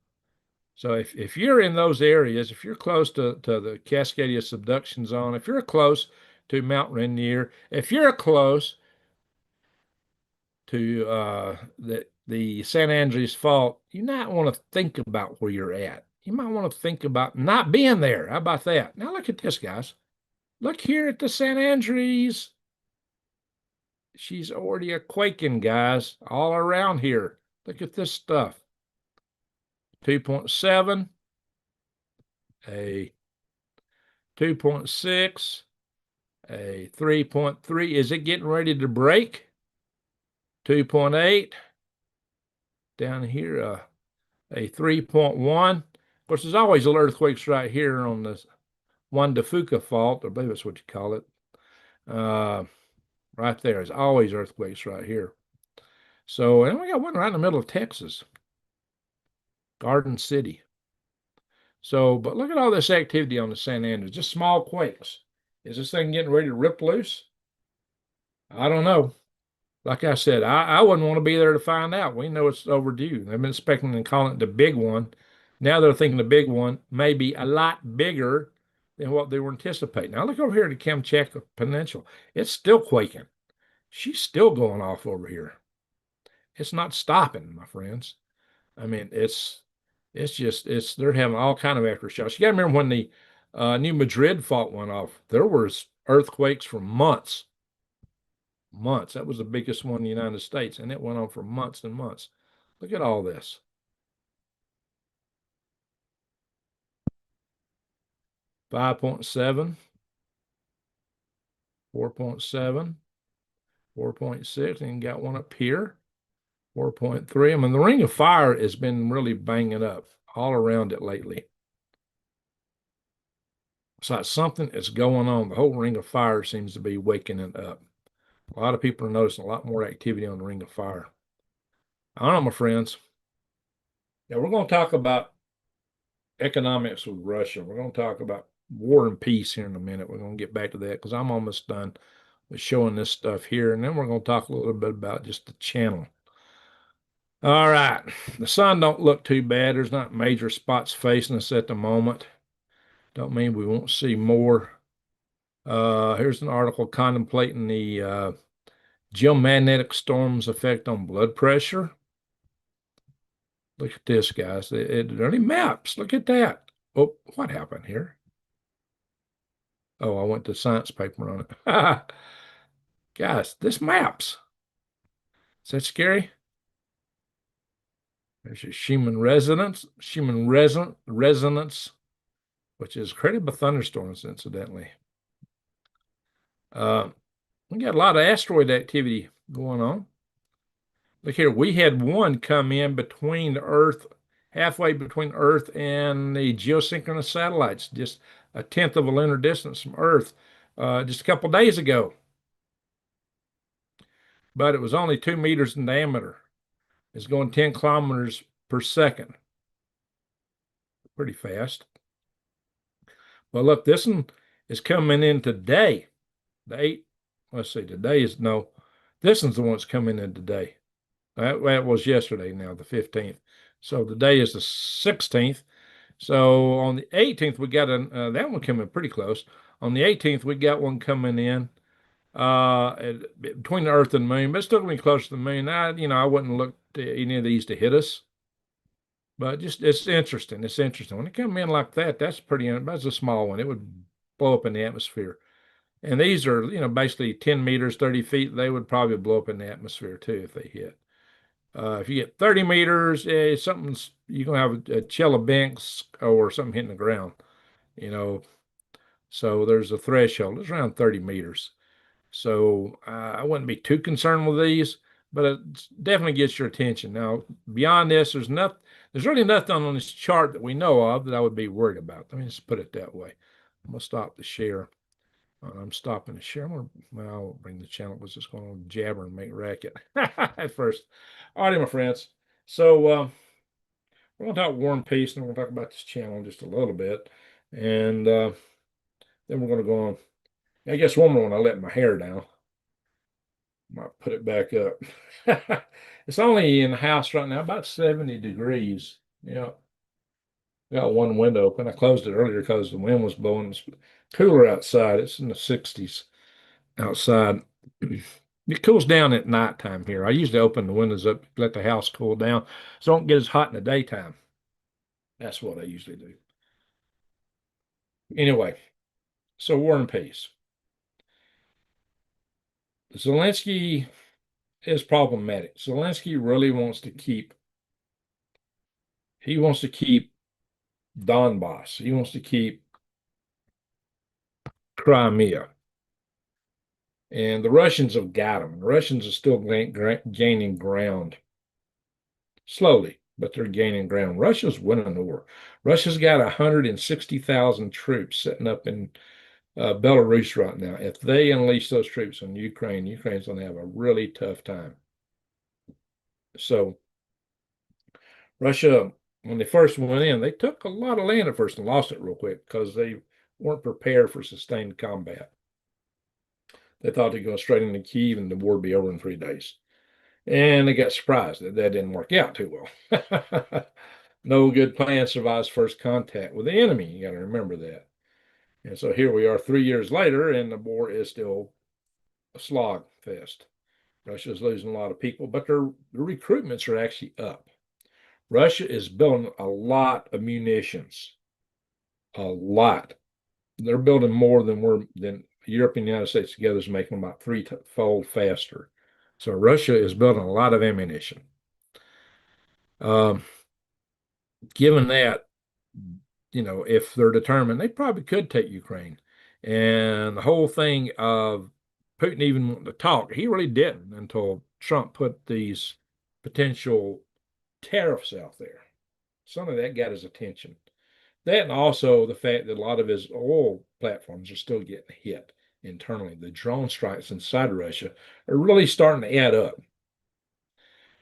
So if you're in those areas, if you're close to the Cascadia subduction zone, if you're close to Mount Rainier, if you're close to the San Andreas Fault, you might want to think about where you're at. You might want to think about not being there. How about that? Now look at this, guys. Look here at the San Andreas. She's already a quaking, guys, all around here. Look at this stuff. 2.7, a 2.6, a 3.3. Is it getting ready to break? 2.8. Down here, a 3.1. Of course, there's always earthquakes right here on the Juan de Fuca fault, I believe that's what you call it. Right there. There's always earthquakes right here. So, and we got one right in the middle of Texas, Garden City. So, but look at all this activity on the San Andreas, just small quakes. Is this thing getting ready to rip loose? I don't know. Like I said, I wouldn't want to be there to find out. We know it's overdue. They've been expecting and calling it the big one. Now they're thinking the big one may be a lot bigger than what they were anticipating. Now look over here at the Kamchatka Peninsula. It's still quaking. She's still going off over here. It's not stopping, my friends. I mean, they're having all kind of aftershocks. You got to remember when the New Madrid fault went off, there was earthquakes for months. Months. That was the biggest one in the United States, and it went on for months and months. Look at all this. 5.7, 4.7, 4.6, and got one up here. 4.3. I mean, the Ring of Fire has been really banging up all around it lately. It's like something is going on. The whole Ring of Fire seems to be waking it up. A lot of people are noticing a lot more activity on the Ring of Fire. I don't know, my friends. Now, we're going to talk about economics with Russia. We're going to talk about war and peace here in a minute. We're going to get back to that because I'm almost done with showing this stuff here. And then we're going to talk a little bit about just the channel. All right. The sun don't look too bad. There's not major spots facing us at the moment. Don't mean we won't see more. Here's an article contemplating the geomagnetic storm's effect on blood pressure. Look at this, guys. There are any maps. Look at that. Oh, what happened here? Oh, I went to science paper on it. Guys, this maps. Is that scary? There's your Schumann resonance, which is created by thunderstorms, incidentally. Uh, we got a lot of asteroid activity going on. Look here, we had one come in between the Earth, halfway between Earth and the geosynchronous satellites, just a tenth of a lunar distance from Earth, just a couple days ago. But it was only 2 meters in diameter. It's going 10 kilometers per second. Pretty fast. Well, look, this one is coming in today. The eight, let's see, today is no, this one's the one that's coming in today. That was yesterday now, the 15th. So today is the 16th. So on the 18th, we got that one coming pretty close. On the 18th, we got one coming in between the Earth and the Moon, but it's still going to be close to the Moon. I wouldn't look to any of these to hit us, but just it's interesting. It's interesting when it come in like that. That's a small one. It would blow up in the atmosphere. And these are, basically 10 meters, 30 feet. They would probably blow up in the atmosphere too if they hit. If you get 30 meters, you're going to have a chill of banks or something hitting the ground, you know. So there's a threshold. It's around 30 meters. So I wouldn't be too concerned with these, but it definitely gets your attention. Now, beyond this, there's really nothing on this chart that we know of that I would be worried about. Let me just put it that way. I'm going to stop the share. I'm stopping the share. I won't bring the channel. I was just going to jabber and make racket at first. All right, my friends. So we're going to talk War and Peace, and we're going to talk about this channel just a little bit. And then we're going to go on. I guess one more when I let my hair down. Might put it back up. It's only in the house right now, about 70 degrees. Yeah. Got one window open. I closed it earlier because the wind was blowing. It's cooler outside. It's in the 60s outside. It cools down at nighttime here. I usually open the windows up, let the house cool down, so it don't get as hot in the daytime. That's what I usually do. Anyway, so War and Peace. Zelensky is problematic. Zelensky really he wants to keep Donbass. He wants to keep Crimea. And the Russians have got him. The Russians are still gaining ground slowly, but they're gaining ground. Russia's winning the war. Russia's got 160,000 troops sitting up in Belarus right now. If they unleash those troops on Ukraine, Ukraine's going to have a really tough time. So Russia, when they first went in, they took a lot of land at first and lost it real quick because they weren't prepared for sustained combat. They thought they'd go straight into Kyiv and the war would be over in 3 days. And they got surprised that didn't work out too well. No good plan survives first contact with the enemy. You got to remember that. And so here we are 3 years later, and the war is still a slog fest. Russia's losing a lot of people, but their recruitments are actually up. Russia is building a lot of munitions. A lot. They're building more than Europe and the United States together is making about threefold faster. So Russia is building a lot of ammunition. Given that, if they're determined, they probably could take Ukraine. And the whole thing of Putin even wanting to talk, he really didn't until Trump put these potential tariffs out there. Some of that got his attention. That and also the fact that a lot of his oil platforms are still getting hit internally. The drone strikes inside Russia are really starting to add up.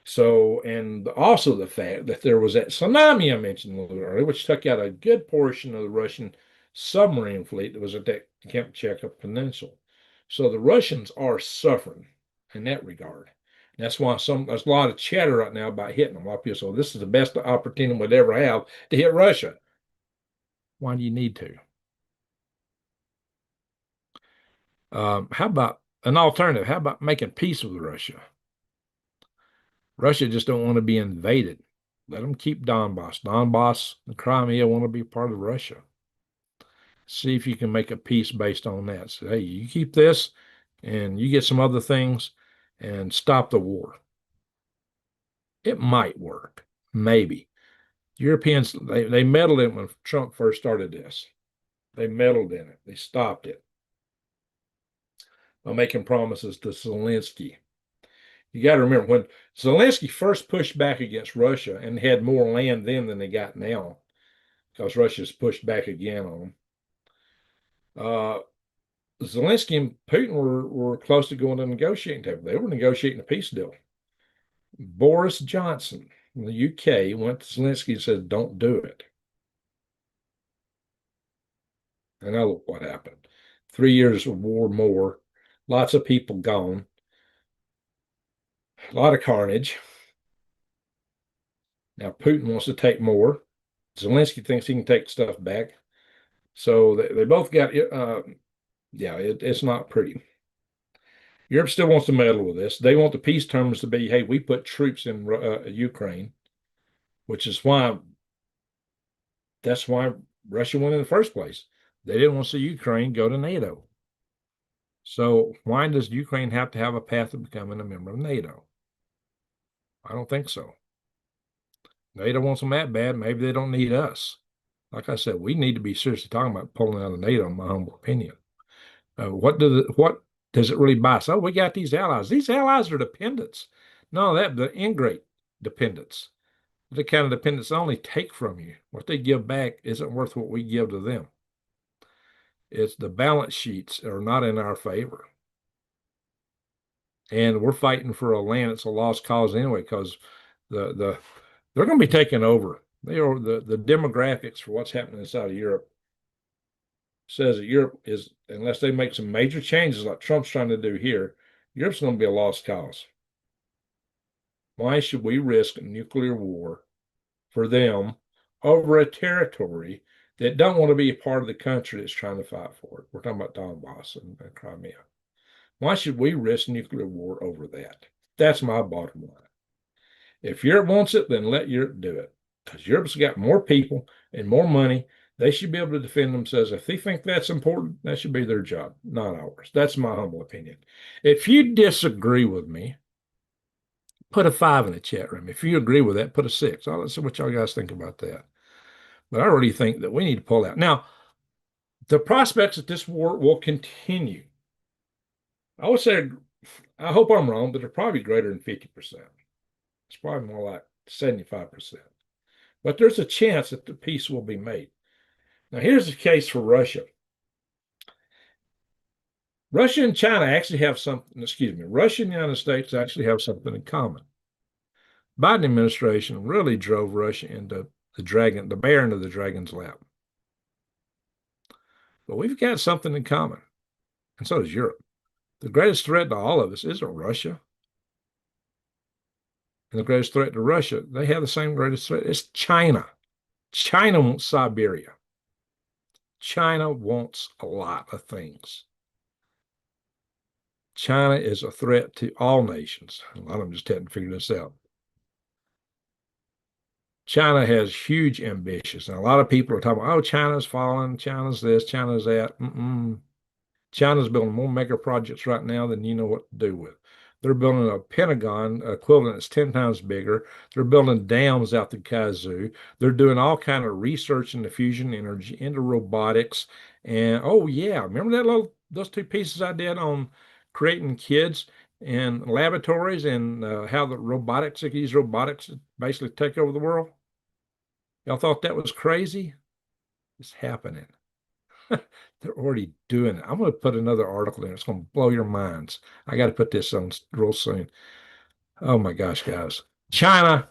So, and also the fact that there was that tsunami I mentioned a little earlier, which took out a good portion of the Russian submarine fleet that was at that Kamchatka Peninsula. So the Russians are suffering in that regard. That's why there's a lot of chatter right now about hitting them. A lot of people say, this is the best opportunity we'd ever have to hit Russia. Why do you need to? How about an alternative? How about making peace with Russia? Russia just don't want to be invaded. Let them keep Donbass. Donbass and Crimea want to be part of Russia. See if you can make a peace based on that. So, hey, you keep this and you get some other things and stop the war. It might work, maybe. Europeans, they meddled in when Trump first started this. They meddled in it. They stopped it by making promises to Zelensky. You got to remember when Zelensky first pushed back against Russia and had more land then than they got now, because Russia's pushed back again on them. Zelensky and Putin were close to going to the negotiating table. They were negotiating a peace deal. Boris Johnson in the UK went to Zelensky and said, "Don't do it." And now look what happened. 3 years of war more, lots of people gone, a lot of carnage. Now Putin wants to take more. Zelensky thinks he can take stuff back. So they both got, it's not pretty. Europe still wants to meddle with this. They want the peace terms to be, hey, we put troops in Ukraine, which is that's why Russia went in the first place. They didn't want to see Ukraine go to NATO. So why does Ukraine have to have a path to becoming a member of NATO? I don't think so. NATO wants them that bad. Maybe they don't need us. Like I said, we need to be seriously talking about pulling out of NATO, in my humble opinion. What does it really buy us? Oh, we got these allies. These allies are dependents. No, the ingrate dependents. The kind of dependents only take from you. What they give back isn't worth what we give to them. It's the balance sheets are not in our favor. And we're fighting for a land that's a lost cause anyway, because they're going to be taken over. They are the demographics for what's happening inside of Europe says that Europe is, unless they make some major changes like Trump's trying to do here, Europe's going to be a lost cause. Why should we risk a nuclear war for them over a territory that don't want to be a part of the country that's trying to fight for it? We're talking about Donbass and Crimea. Why should we risk nuclear war over that? That's my bottom line. If Europe wants it, then let Europe do it, because Europe's got more people and more money. They should be able to defend themselves. If they think that's important, that should be their job, not ours. That's my humble opinion. If you disagree with me, put a 5 in the chat room. If you agree with that, put a 6. Let's see what y'all guys think about that. But I really think that we need to pull out. Now, the prospects that this war will continue, I would say, I hope I'm wrong, but they're probably greater than 50%. It's probably more like 75%. But there's a chance that the peace will be made. Now, here's the case for Russia. Russia and China actually have something, Russia and the United States actually have something in common. Biden administration really drove Russia into the bear into the dragon's lap. But we've got something in common, and so does Europe. The greatest threat to all of us isn't Russia. And the greatest threat to Russia, they have the same greatest threat. It's China. China wants Siberia. China wants a lot of things. China is a threat to all nations. A lot of them just hadn't figured this out. China has huge ambitions. And a lot of people are talking about, oh, China's falling, China's this, China's that. China's building more mega projects right now than you know what to do with. They're building a Pentagon equivalent that's 10 times bigger. They're building dams out the kazoo. They're doing all kind of research into fusion energy, into robotics. And oh yeah, remember those 2 pieces I did on creating kids in laboratories and how the robotics, they use robotics to basically take over the world? Y'all thought that was crazy? It's happening. They're already doing it. I'm going to put another article in. It's going to blow your minds. I got to put this on real soon. Oh my gosh, guys. China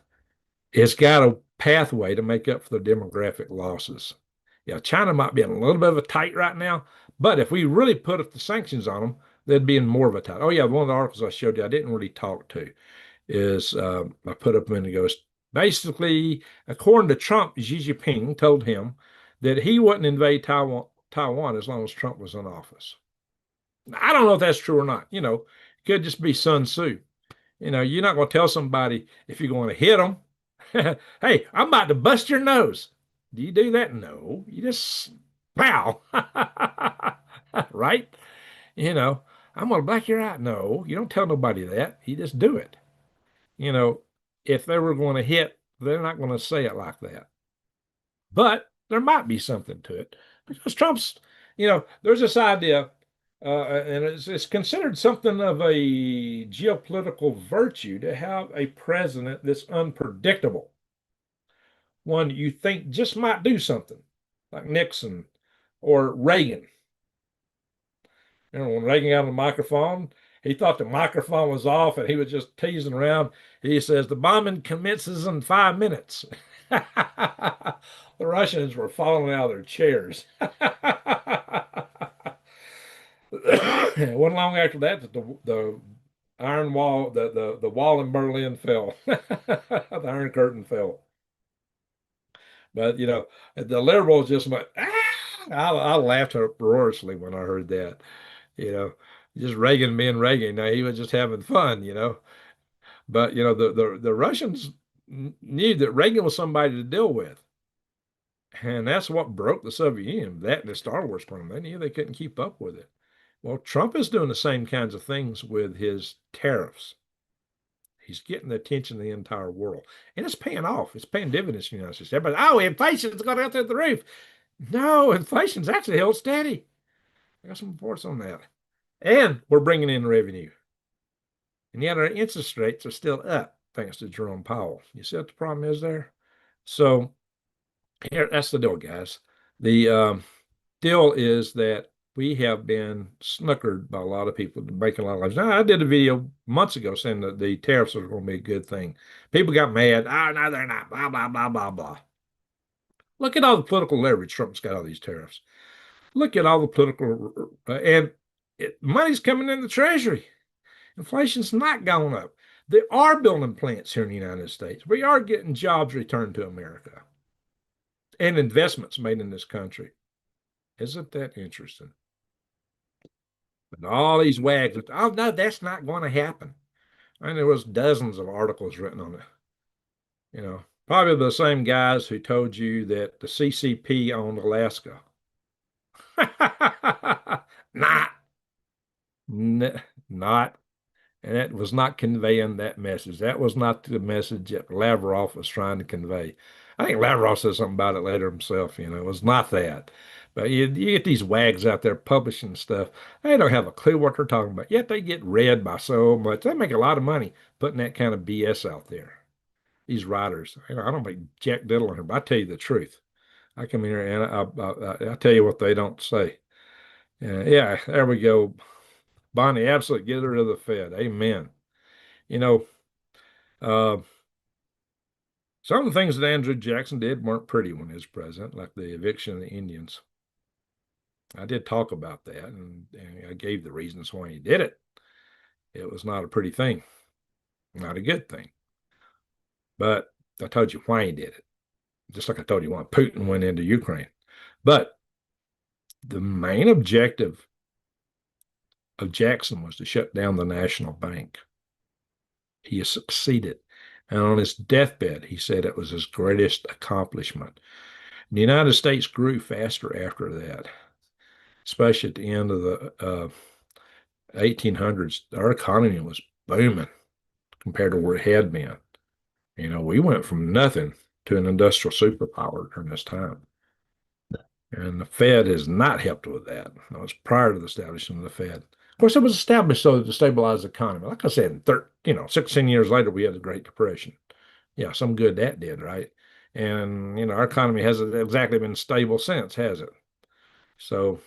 has got a pathway to make up for the demographic losses. Yeah, China might be in a little bit of a tight right now, but if we really put up the sanctions on them, they'd be in more of a tight. Oh yeah, one of the articles I showed you I didn't really talk to is I put up a minute ago. Basically, according to Trump, Xi Jinping told him that he wouldn't invade Taiwan as long as Trump was in office. I don't know if that's true or not. It could just be Sun Tzu. You're not going to tell somebody if you're going to hit them, hey, I'm about to bust your nose. Do you do that? No. You just Pow! Right? You know, I'm going to black your eye. No, you don't tell nobody that. You just do it. You know, if they were going to hit, they're not going to say it like that. But there might be something to it because Trump's, there's this idea, and it's considered something of a geopolitical virtue to have a president that's unpredictable. One you think just might do something, like Nixon or Reagan. When Reagan got on the microphone, he thought the microphone was off and he was just teasing around. He says, the bombing commences in 5 minutes. The Russians were falling out of their chairs. It wasn't long after that that the Iron Wall, the wall in Berlin fell. The Iron Curtain fell. But the liberals just went, ah! I laughed uproariously when I heard that. You know, just Reagan being Reagan. Now he was just having fun. But the Russians knew that Reagan was somebody to deal with. And that's what broke the Soviet Union, that and the Star Wars program. They knew they couldn't keep up with it. Well, Trump is doing the same kinds of things with his tariffs. He's getting the attention of the entire world. And it's paying off. It's paying dividends in the United States. Everybody, oh, inflation's going out through the roof. No, inflation's actually held steady. I got some reports on that. And we're bringing in revenue. And yet our interest rates are still up, thanks to Jerome Powell. You see what the problem is there? So here, that's the deal, guys. The deal is that we have been snookered by a lot of people making a lot of lives. Now, I did a video months ago saying that the tariffs are going to be a good thing. People got mad. Oh, no, they're not. Blah, blah, blah, blah, blah. Look at all the political leverage Trump's got all these tariffs. Look at all the political, and money's coming in the Treasury. Inflation's not going up. They are building plants here in the United States. We are getting jobs returned to America and investments made in this country. Isn't that interesting? But all these wags, oh no, that's not going to happen. And there was dozens of articles written on it. Probably the same guys who told you that the CCP owned Alaska. Not, not. And that was not conveying that message. That was not the message that Lavrov was trying to convey. I think Lavrov said something about it later himself. It was not that. But you get these wags out there publishing stuff. They don't have a clue what they're talking about. Yet they get read by so much. They make a lot of money putting that kind of BS out there. These writers. I don't make jack diddle on here, but I tell you the truth. I come in here and I tell you what they don't say. Yeah, there we go. Bonnie, absolutely get rid of the Fed. Amen. Uh, some of the things that Andrew Jackson did weren't pretty when he was president, like the eviction of the Indians. I did talk about that, and I gave the reasons why he did it. It was not a pretty thing, not a good thing. But I told you why he did it, just like I told you why Putin went into Ukraine. But the main objective of Jackson was to shut down the national bank. He has succeeded. And on his deathbed, he said it was his greatest accomplishment. The United States grew faster after that, especially at the end of the 1800s. Our economy was booming compared to where it had been. We went from nothing to an industrial superpower during this time. And the Fed has not helped with that. That was prior to the establishment of the Fed. Of course, it was established so to stabilize the economy. Like I said, 16 years later, we had the Great Depression. Yeah, some good that did, right? And, our economy hasn't exactly been stable since, has it? So,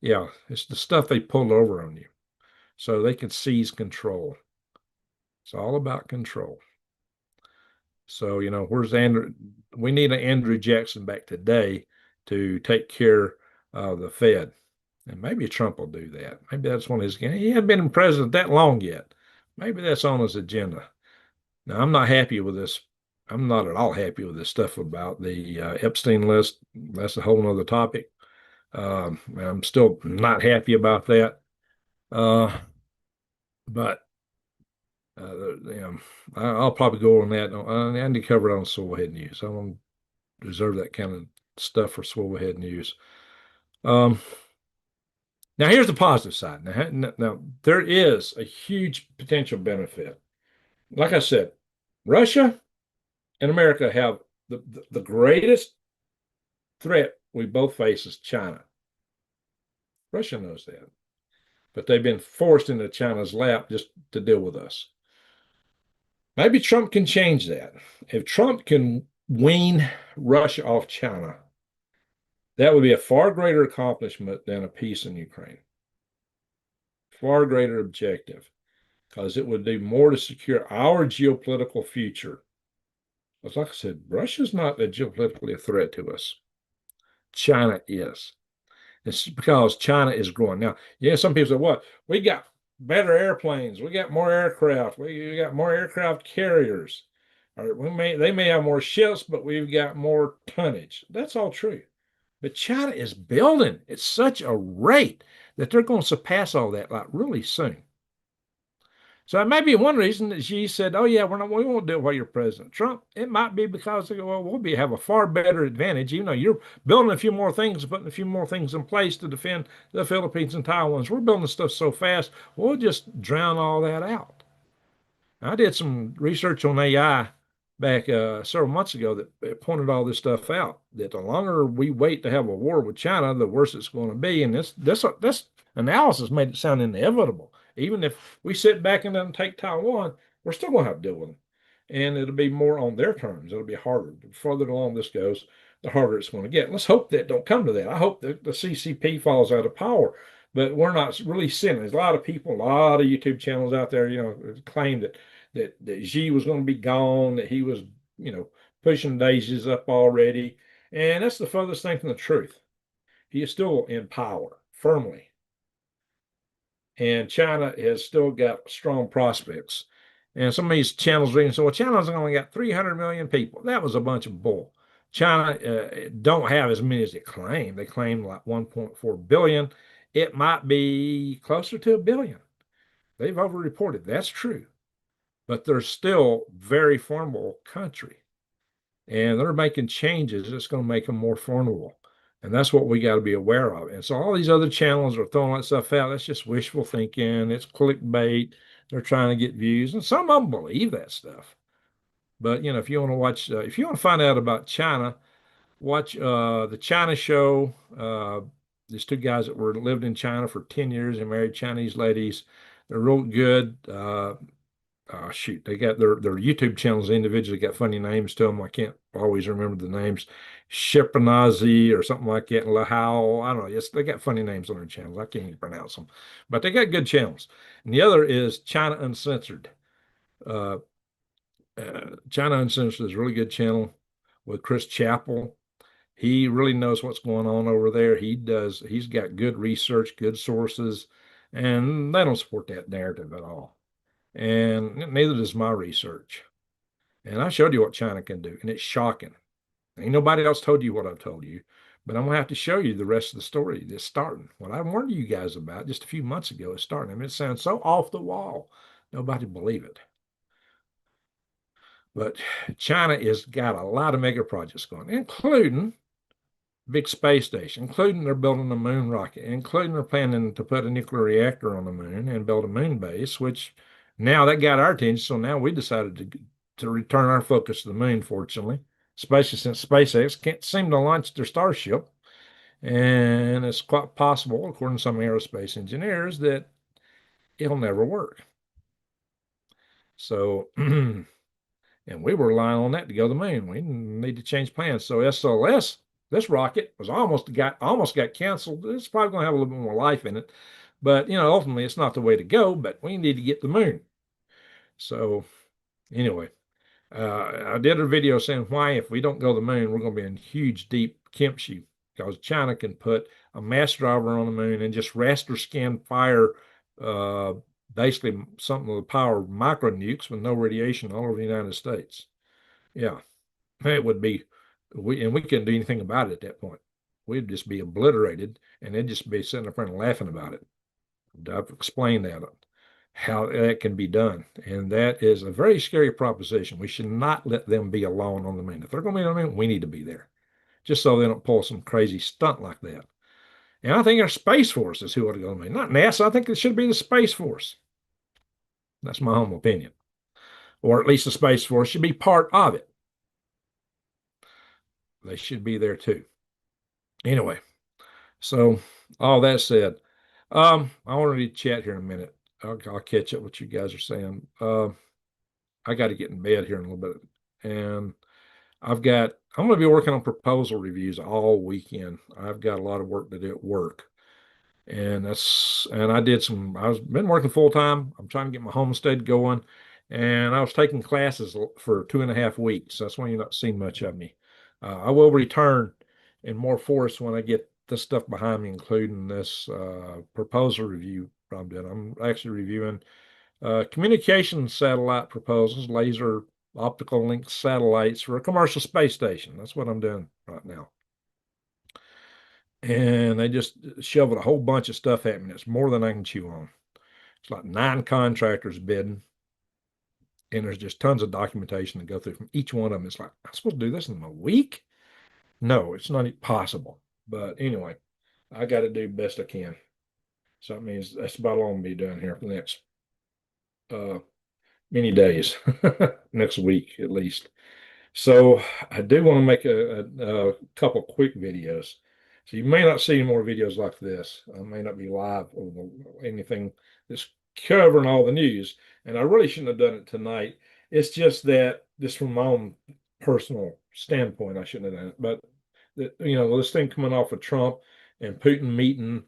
yeah, it's the stuff they pulled over on you so they can seize control. It's all about control. So, where's Andrew? We need an Andrew Jackson back today to take care of the Fed. And maybe Trump will do that. Maybe that's one of his, he hasn't been president that long yet. Maybe that's on his agenda. Now, I'm not happy with this. I'm not at all happy with this stuff about the Epstein list. That's a whole nother topic. I'm still not happy about that. But I'll probably go on that. I need to cover it on Soilhead News. I don't deserve that kind of stuff for Swivelhead News. Um, Now, here's the positive side. Now, there is a huge potential benefit. Like I said, Russia and America have the greatest threat we both face is China. Russia knows that, but they've been forced into China's lap just to deal with us. Maybe Trump can change that. If Trump can wean Russia off China, that would be a far greater accomplishment than a peace in Ukraine. Far greater objective, because it would do more to secure our geopolitical future. Because, like I said, Russia's not geopolitically a threat to us. China is. It's because China is growing. Now, yeah, some people say, what? We got better airplanes. We got more aircraft. We got more aircraft carriers. Or they may have more ships, but we've got more tonnage. That's all true. But China is building at such a rate that they're going to surpass all that like really soon. So it might be one reason that Xi said, "Oh yeah, we won't do it while you're President Trump." It might be because they go, "Well, have a far better advantage." You know, you're building a few more things, putting a few more things in place to defend the Philippines and Taiwan. We're building stuff so fast, we'll just drown all that out. I did some research on AI back several months ago that pointed all this stuff out. That the longer we wait to have a war with China, the worse it's going to be. And this analysis made it sound inevitable. Even if we sit back and then take Taiwan, we're still going to have to deal with them, and it'll be more on their terms. It'll be harder. The further along this goes, the harder it's going to get. Let's hope that don't come to that. I hope that the CCP falls out of power. But we're not really seeing it. There's a lot of people, a lot of YouTube channels out there, claim that Xi was going to be gone, that he was, pushing daisies up already. And that's the furthest thing from the truth. He is still in power firmly. And China has still got strong prospects. And some of these channels reading, so well, China's only got 300 million people. That was a bunch of bull. China don't have as many as they claim. They claim like 1.4 billion. It might be closer to a billion. They've overreported. That's true. But they're still very formidable country. And they're making changes that's going to make them more formidable. And that's what we got to be aware of. And so all these other channels are throwing that stuff out. That's just wishful thinking. It's clickbait. They're trying to get views. And some of them believe that stuff. But, if you want to watch, if you want to find out about China, watch the China Show. These two guys that lived in China for 10 years and married Chinese ladies. They're real good. Shoot, they got their YouTube channels individually got funny names to them. I can't always remember the names. Shipanazi or something like that. Lahao, I don't know. Yes, they got funny names on their channels. I can't even pronounce them, but they got good channels. And the other is China Uncensored. Uh, China Uncensored is a really good channel with Chris Chappell. He really knows what's going on over there. He's got good research, good sources, and they don't support that narrative at all. And neither does my research. And I showed you what China can do, and it's shocking. Ain't nobody else told you what I've told you, but I'm gonna have to show you the rest of the story that's starting. What I warned you guys about just a few months ago is starting. I mean, it sounds so off the wall, nobody believe it. But China has got a lot of mega projects going, including big space station, including they're building a moon rocket, including they're planning to put a nuclear reactor on the moon and build a moon base, which now that got our attention. So now we decided to return our focus to the moon, fortunately, especially since SpaceX can't seem to launch their Starship. And it's quite possible, according to some aerospace engineers, that it'll never work. So, and we were relying on that to go to the moon. We need to change plans. So SLS, this rocket was almost got canceled. It's probably going to have a little bit more life in it, but ultimately it's not the way to go. But we need to get the moon. So anyway, I did a video saying why if we don't go to the moon, we're going to be in huge, deep kimchi because China can put a mass driver on the moon and just raster scan fire basically something with the power of micro nukes with no radiation all over the United States. Yeah, it would be, we couldn't do anything about it at that point. We'd just be obliterated, and they'd just be sitting up and laughing about it. I've explained that, how that can be done, and that is a very scary proposition. We should not let them be alone on the moon. If they're going to be on the moon, we need to be there. just so they don't pull some crazy stunt like that. And I think our Space Force is who ought to go to me. Not NASA. I think it should be the Space Force. That's my humble opinion. Or at least the Space Force should be part of it. They should be there too. Anyway, so all that said, I want to chat here in a minute. I'll catch up what you guys are saying. I got to get in bed here in a little bit. And I'm going to be working on proposal reviews all weekend. I've got a lot of work to do at work. And I've been working full time. I'm trying to get my homestead going. And I was taking classes for 2.5 weeks. That's why you're not seeing much of me. I will return in more force when I get this stuff behind me, including this proposal review I'm doing. I'm actually reviewing communication satellite proposals, laser optical link satellites for a commercial space station. That's what I'm doing right now. And they just shoveled a whole bunch of stuff at me. It's more than I can chew on. It's like 9 contractors bidding, and there's just tons of documentation to go through from each one of them. It's like, I'm supposed to do this in a week? No, it's not possible. But anyway, I got to do best I can. So that means that's about all I'm going to be doing here for the next uh, many days, next week at least. So I do want to make a couple quick videos. So you may not see any more videos like this. I may not be live or anything that's covering all the news. And I really shouldn't have done it tonight. It's just that, just from my own personal standpoint, I shouldn't have done it. But this thing coming off of Trump and Putin meeting,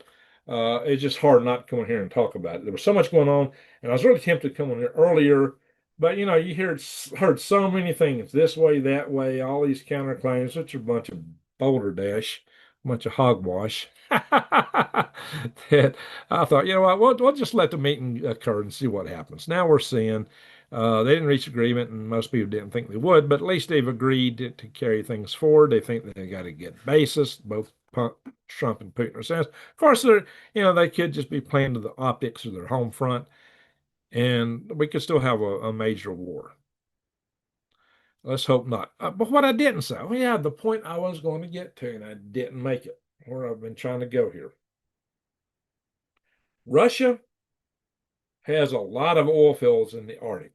it's just hard not to come in here and talk about it. There was so much going on, and I was really tempted to come on here earlier. But you heard so many things this way, that way, all these counterclaims, such a bunch of boulder dash, a bunch of hogwash. That I thought, you know what, we'll just let the meeting occur and see what happens. Now we're seeing they didn't reach agreement, and most people didn't think they would, but at least they've agreed to carry things forward. They think that they got to get basis. Both Trump and Putin are saying. Of course, they could just be playing to the optics of their home front, and we could still have a major war. Let's hope not. But what I didn't say, the point I was going to get to, and I didn't make it, where I've been trying to go here. Russia has a lot of oil fields in the Arctic.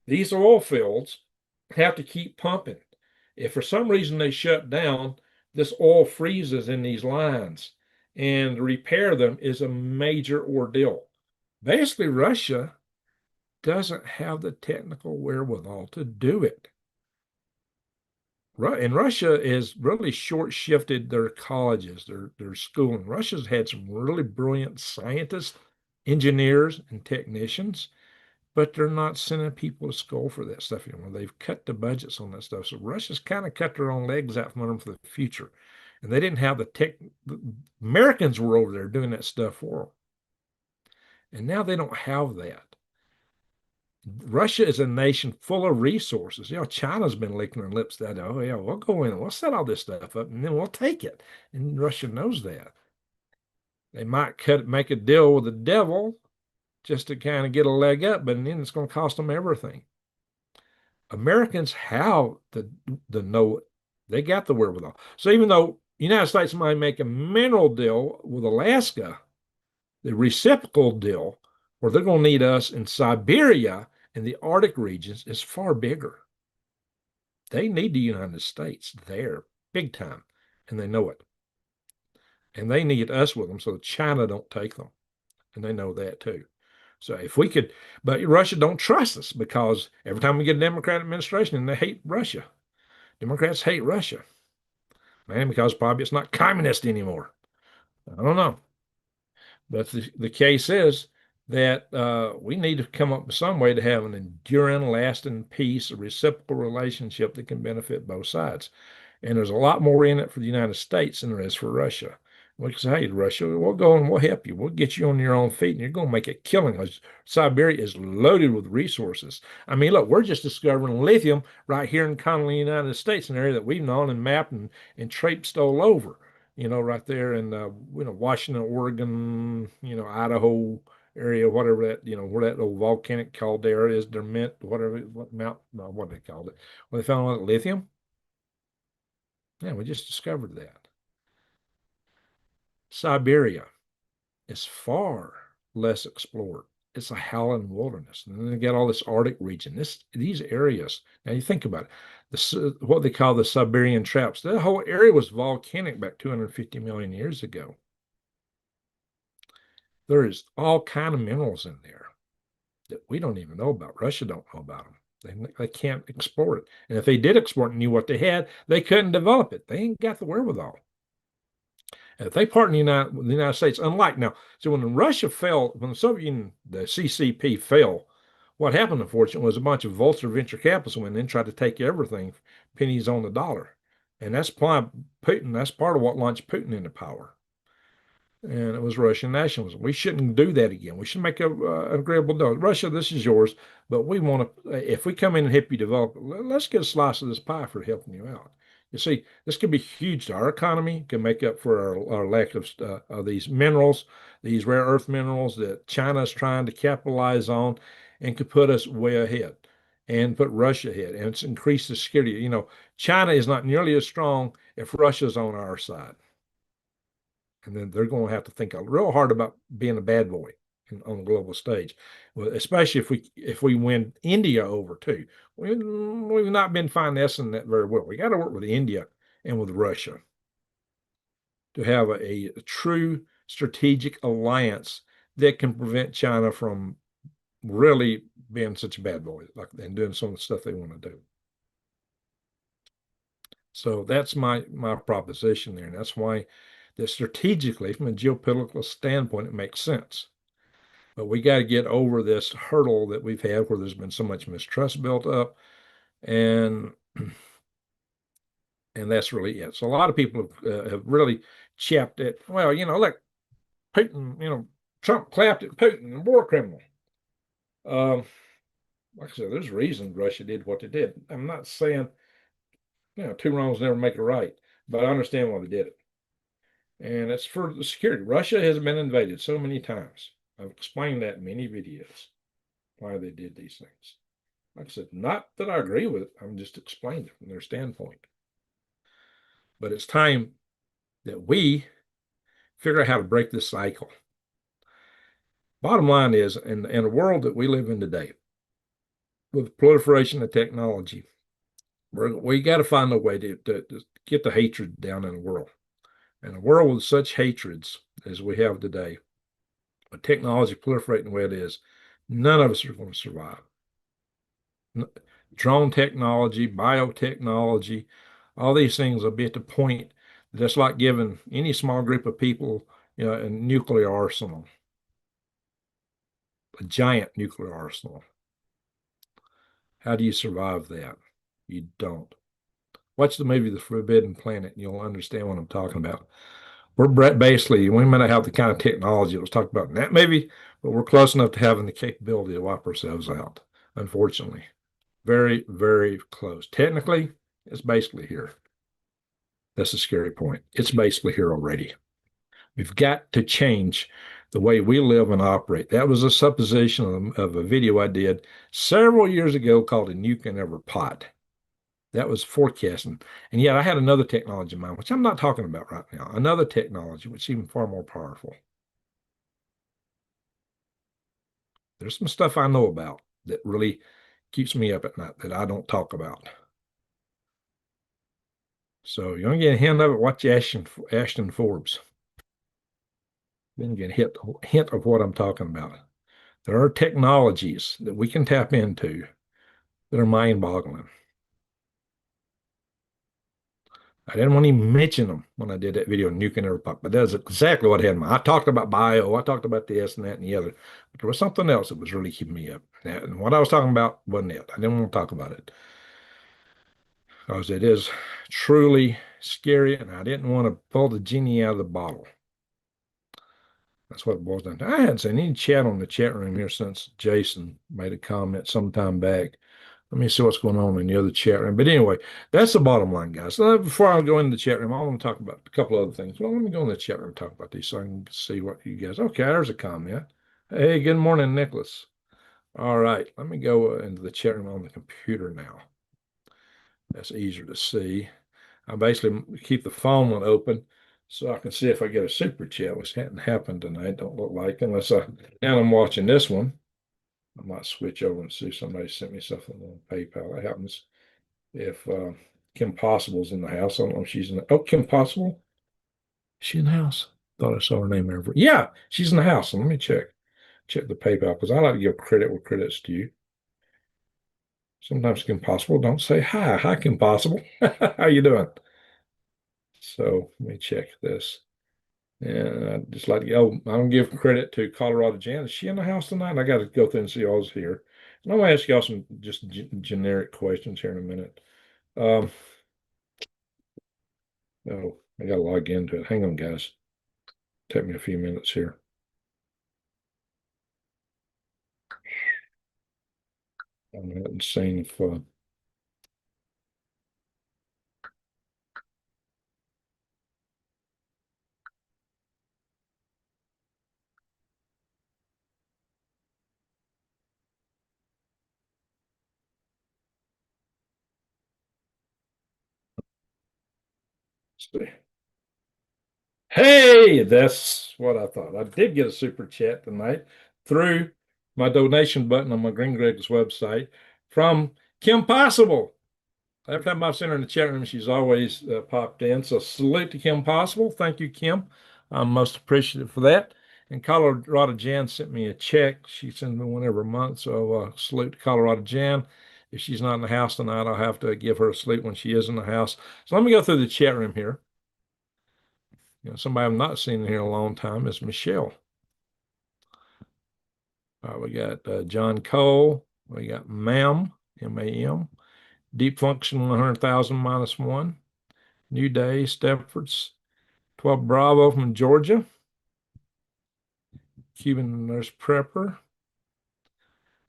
These oil fields have to keep pumping. If for some reason they shut down, this oil freezes in these lines, and to repair them is a major ordeal. Basically, Russia doesn't have the technical wherewithal to do it. And Russia has really short-shifted their colleges, their schooling. Russia's had some really brilliant scientists, engineers, and technicians, but they're not sending people to school for that stuff anymore. They've cut the budgets on that stuff. So Russia's kind of cut their own legs out from under them for the future. And they didn't have the Americans were over there doing that stuff for them. And now they don't have that. Russia is a nation full of resources. China's been licking their lips that, oh, yeah, we'll go in and we'll set all this stuff up and then we'll take it. And Russia knows that. They might make a deal with the devil just to kind of get a leg up, but then it's going to cost them everything. Americans have the know, they got the wherewithal. So even though the United States might make a mineral deal with Alaska, the reciprocal deal, where they're going to need us in Siberia and the Arctic regions, is far bigger. They need the United States there big time, and they know it. And they need us with them so that China don't take them. And they know that too. So if we could, but Russia don't trust us because every time we get a Democratic administration, and they hate Russia. Democrats hate Russia. Man, because probably it's not communist anymore. I don't know. But the case is that we need to come up with some way to have an enduring, lasting peace, a reciprocal relationship that can benefit both sides. And there's a lot more in it for the United States than there is for Russia. We can say, hey, Russia, we'll go and we'll help you. We'll get you on your own feet, and you're going to make a killing. Siberia is loaded with resources. I mean, look, we're just discovering lithium right here in Connolly, United States, an area that we've known and mapped and traipsed all over, right there in, Washington, Oregon, Idaho area, whatever that, where that old volcanic caldera is, they're meant, whatever, what they called it. Well, they found out lithium. Yeah, we just discovered that. Siberia is far less explored. It's a howling wilderness. And then they got all this Arctic region. These areas. Now you think about it. What they call the Siberian Traps. That whole area was volcanic back 250 million years ago. There is all kind of minerals in there that we don't even know about. Russia don't know about them. They can't export it. And if they did export and knew what they had, they couldn't develop it. They ain't got the wherewithal. And if they partner the United States, unlike now, so when Russia fell, when the Soviet Union, the CCP fell, what happened, unfortunately, was a bunch of vulture venture capitalists went in and tried to take everything, pennies on the dollar. And that's why Putin, that's part of what launched Putin into power. And it was Russian nationalism. We shouldn't do that again. We should make an agreeable deal. Russia, this is yours, but we want to, if we come in and help you develop, let's get a slice of this pie for helping you out. You see, this could be huge to our economy, can make up for our lack of these minerals, these rare earth minerals that China is trying to capitalize on, and could put us way ahead and put Russia ahead. And it's increased the security. You know, China is not nearly as strong if Russia's on our side. And then they're going to have to think real hard about being a bad boy on the global stage, well, especially if we win India over too. We've not been finessing that very well. We got to work with India and with Russia to have a true strategic alliance that can prevent China from really being such a bad boy and doing some of the stuff they want to do. So that's my proposition there, and that's why that strategically, from a geopolitical standpoint, it makes sense. But we got to get over this hurdle that we've had where there's been so much mistrust built up, and that's really it. So a lot of people have really chapped it. Well, you know, like Putin, you know, Trump clapped at Putin, a war criminal. Like I said, there's reasons Russia did what they did. I'm not saying, you know, two wrongs never make a right, but I understand why they did it. And it's for the security. Russia has been invaded so many times. I've explained that in many videos, why they did these things. Like I said, not that I agree with it, I'm just explaining it from their standpoint. But it's time that we figure out how to break this cycle. Bottom line is, in a world that we live in today, with proliferation of technology, we got to find a way to get the hatred down in the world. In a world with such hatreds as we have today, with technology proliferating the way it is, none of us are going to survive. Drone technology, biotechnology, all these things will be at the point that's like giving any small group of people, you know, a nuclear arsenal, a giant nuclear arsenal. How do you survive that? You don't. Watch the movie The Forbidden Planet and you'll understand what I'm talking about. We're basically, we may not have the kind of technology that was talked about in that movie, but we're close enough to having the capability to wipe ourselves out, unfortunately. Very, very close. Technically, it's basically here. That's a scary point. It's basically here already. We've got to change the way we live and operate. That was a supposition of a video I did several years ago called A Nuke in Every Pot. That was forecasting. And yet I had another technology in mind, which I'm not talking about right now. Another technology, which is even far more powerful. There's some stuff I know about that really keeps me up at night that I don't talk about. So you want to get a hint of it, watch Ashton Forbes. Then get a hint of what I'm talking about. There are technologies that we can tap into that are mind-boggling. I didn't want to even mention them when I did that video on Nuke and Every Pot, but that's exactly what I had in mind. I talked about bio, I talked about this and that and the other, but there was something else that was really keeping me up. And what I was talking about wasn't it. I didn't want to talk about it because it is truly scary, and I didn't want to pull the genie out of the bottle. That's what it boils down to. I hadn't seen any chat on the chat room here since Jason made a comment some time back. Let me see what's going on in the other chat room. But anyway, that's the bottom line, guys. So before I go into the chat room, I want to talk about a couple other things. Well, let me go in the chat room and talk about these so I can see what you guys. Okay, there's a comment. Hey, good morning, Nicholas. All right, let me go into the chat room on the computer now. That's easier to see. I basically keep the phone one open so I can see if I get a super chat, which hadn't happened tonight. Don't look like unless now I'm watching this one. I might switch over and see if somebody sent me something on PayPal. That happens if Kim Possible's in the house. I don't know if she's in the, oh, Kim Possible? Is she in the house? Thought I saw her name ever. Yeah, she's in the house. So let me check the PayPal because I like to give credit where credit's due. Sometimes Kim Possible don't say hi. Hi, Kim Possible. How you doing? So let me check this. And I just like to, I'm gonna give credit to Colorado Jan. Is she in the house tonight? I got to go through and see all's here. And I'm gonna ask y'all some just generic questions here in a minute. Oh, I gotta log into it. Hang on, guys. Take me a few minutes here. I haven't seen if let's see. Hey, that's what I thought. I did get a super chat tonight through my donation button on my Green Greg's website from Kim Possible. Every time I've seen her in the chat room, she's always popped in. So salute to Kim Possible. Thank you, Kim. I'm most appreciative for that. And Colorado Jan sent me a check. She sends me one every month. So salute to Colorado Jan. If she's not in the house tonight, I'll have to give her a salute when she is in the house. So let me go through the chat room here. Somebody I've not seen in here in a long time is Michelle. We got John Cole. We got MAM, M-A-M. Deep Function 100,000 minus one. New Day, Stepfords. 12 Bravo from Georgia. Cuban Nurse Prepper.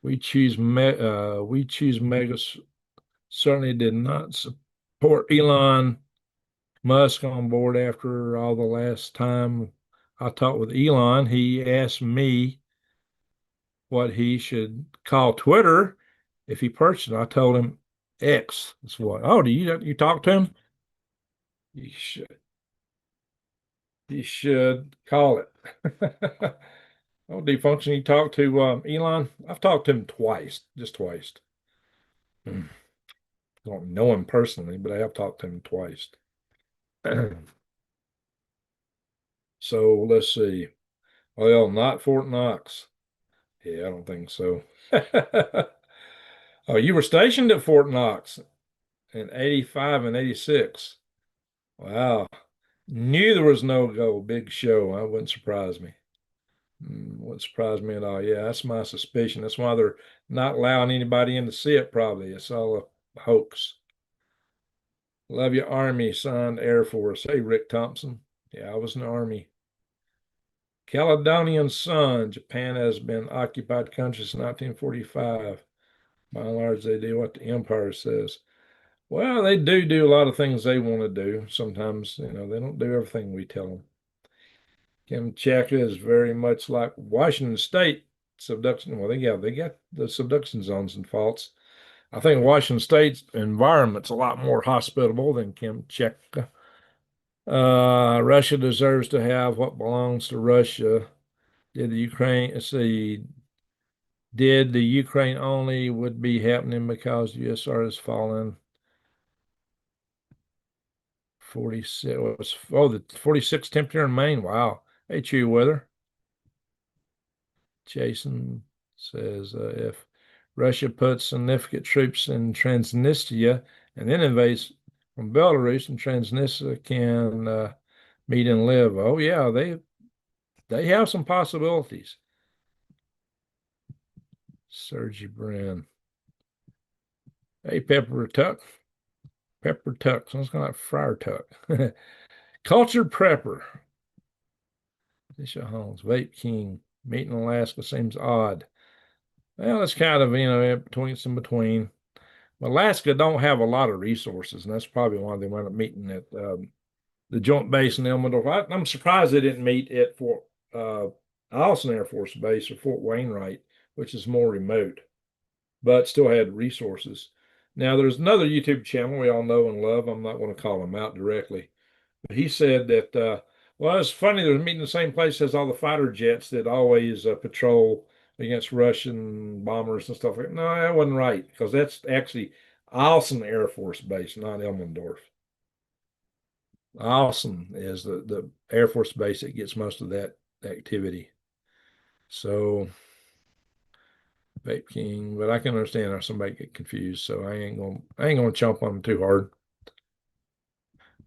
We choose Megas. Certainly did not support Elon Musk on board after all the last time I talked with Elon. He asked me what he should call Twitter if he purchased it. I told him X. That's what. Oh, do you talk to him? You should. You should call it. Oh, defunction. You talked to Elon? I've talked to him twice, just twice. I don't know him personally, but I have talked to him twice. So let's see. Well, not Fort Knox. Yeah, I don't think so. Oh, you were stationed at Fort Knox in 85 and 86. Wow. Knew there was no go big show. That wouldn't surprise me. Wouldn't surprise me at all. Yeah, that's my suspicion. That's why they're not allowing anybody in to see it, probably. It's all a hoax. Love your Army, signed Air Force. Hey, Rick Thompson. Yeah, I was in the Army. Caledonian Sun. Japan has been occupied country since 1945. By and large, they do what the empire says. Well, they do a lot of things they want to do. Sometimes, they don't do everything we tell them. Kamchatka is very much like Washington State subduction. Well, they got the subduction zones and faults. I think Washington State's environment's a lot more hospitable than Kamchatka. Russia deserves to have what belongs to Russia. Did the Ukraine only would be happening because USSR has fallen? 46. Oh, the 46 temperature in Maine. Wow. Hey, Chew Weather. Jason says if Russia puts significant troops in Transnistria and then invades from Belarus, and Transnistria can meet and live. Oh yeah, they have some possibilities. Sergi Brand. Hey, Pepper Tuck. Pepper Tuck. Sounds kind of like Friar Tuck. Cultured Prepper. Tisha Holmes. Vape King. Meeting in Alaska seems odd. Well, it's kind of, it's in between. Alaska don't have a lot of resources, and that's probably why they wound up meeting at the Joint Base in Elmendorf. I'm surprised they didn't meet at Fort Allison Air Force Base or Fort Wainwright, which is more remote, but still had resources. Now, there's another YouTube channel we all know and love. I'm not going to call him out directly. But he said that, well, it's funny, they're meeting the same place as all the fighter jets that always patrol against Russian bombers and stuff. No, that wasn't right, because that's actually Eielson Air Force Base, not Elmendorf. Eielson is the Air Force base that gets most of that activity. So, Vape King, but I can understand how somebody get confused, so I ain't gonna jump on them too hard.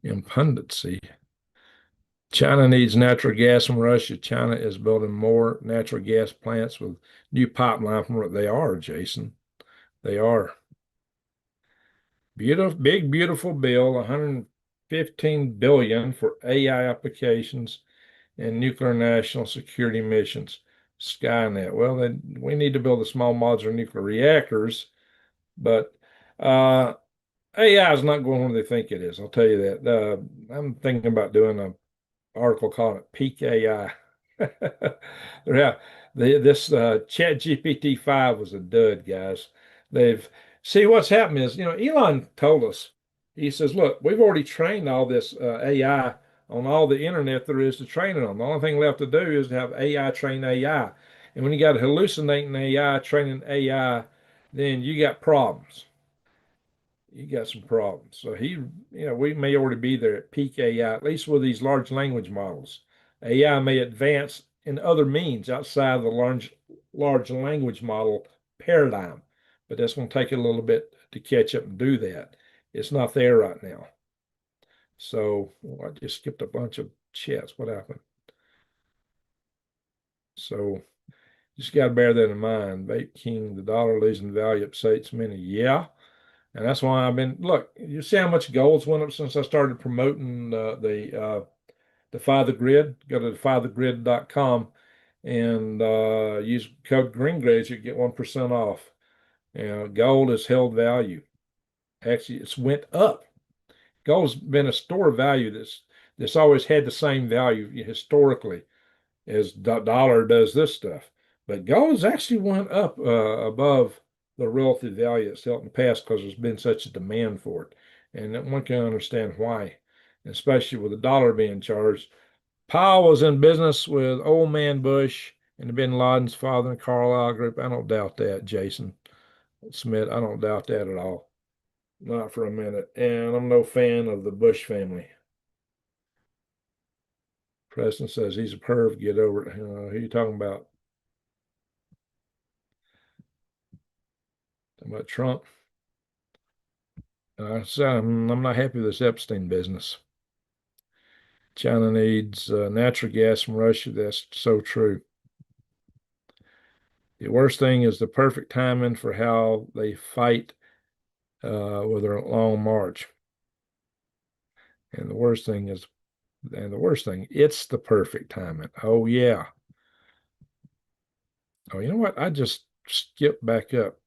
Impundency. China needs natural gas from Russia. China is building more natural gas plants with new pipeline from what they are, Jason. They are. Beautiful, big, beautiful bill, 115 billion for AI applications and nuclear national security missions. Skynet. Well, then we need to build the small modular nuclear reactors, but AI is not going where they think it is. I'll tell you that. I'm thinking about doing an article calling it Peak AI. Yeah, this Chat GPT 5 was a dud, guys. They've see what's happened is, Elon told us, he says, look, we've already trained all this AI on all the internet there is to train it on. The only thing left to do is to have AI train AI. And when you got hallucinating AI training AI, then you got problems. You got some problems. So we may already be there at peak AI, at least with these large language models. AI may advance in other means outside of the large language model paradigm, but that's going to take a little bit to catch up and do that. It's not there right now. So I just skipped a bunch of chats. What happened? So just got to bear that in mind. Vape King, the dollar losing value upsets many. Yeah. And that's why I've been, look, you see how much gold's went up since I started promoting the Defy the Grid. Go to defythegrid.com and use code GreenGrades, you get 1% off. Gold has held value. Actually, it's went up. Gold's been a store of value that's always had the same value historically as the dollar does this stuff. But gold's actually went up above the relative value it's held in the past because there's been such a demand for it. And one can understand why, especially with the dollar being charged. Powell was in business with old man Bush and bin Laden's father and Carlyle Group. I don't doubt that, Jason Smith. I don't doubt that at all. Not for a minute. And I'm no fan of the Bush family. Preston says he's a perv. Get over it. Who are you talking about? Talking about Trump. So I'm not happy with this Epstein business. China needs natural gas from Russia. That's so true. The worst thing is the perfect timing for how they fight with their long march. And the worst thing, it's the perfect timing. Oh, yeah. Oh, you know what? I just skipped back up.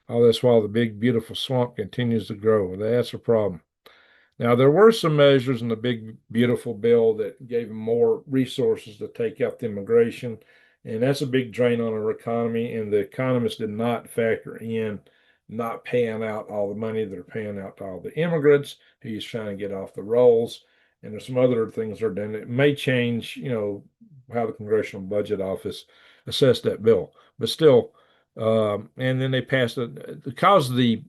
All this while the big, beautiful swamp continues to grow. That's a problem. Now, there were some measures in the big, beautiful bill that gave them more resources to take out the immigration, and that's a big drain on our economy. And the economists did not factor in not paying out all the money that are paying out to all the immigrants who he's trying to get off the rolls. And there's some other things they're doing. It may change, how the Congressional Budget Office assessed that bill, but still. And then they passed it because of the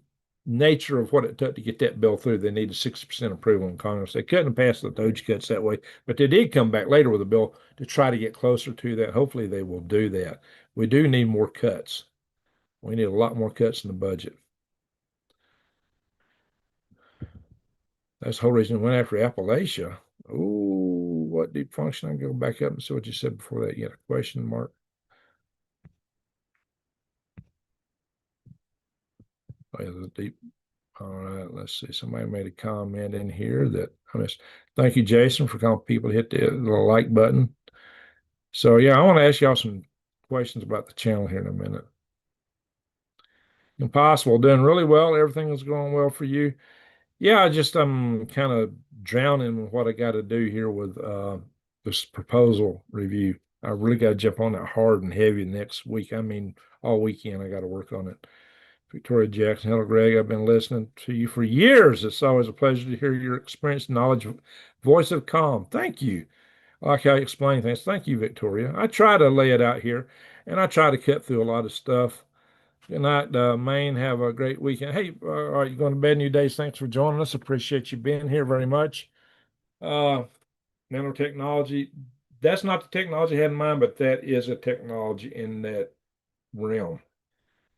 nature of what it took to get that bill through. They needed 60% approval in Congress. They couldn't pass the Doge cuts that way, but they did come back later with a bill to try to get closer to that. Hopefully, they will do that. We do need more cuts. We need a lot more cuts in the budget. That's the whole reason we went after Appalachia. Oh, what deep function? I can go back up and see what you said before that. You had a question mark. Oh, yeah, the deep. All right, let's see. Somebody made a comment in here that I missed. Thank you, Jason, for calling people to hit the like button. So, yeah, I want to ask y'all some questions about the channel here in a minute. Impossible, doing really well. Everything is going well for you. Yeah, I'm kind of drowning in what I got to do here with this proposal review. I really got to jump on that hard and heavy next week. I mean, all weekend I got to work on it. Victoria Jackson, hello, Greg. I've been listening to you for years. It's always a pleasure to hear your experience, knowledge, voice of calm. Thank you. I like how you explain things. Thank you, Victoria. I try to lay it out here, and I try to cut through a lot of stuff. Good night, Maine. Have a great weekend. Hey, all right, you going to bed, New Days? Thanks for joining us. Appreciate you being here very much. Nanotechnology, that's not the technology I had in mind, but that is a technology in that realm.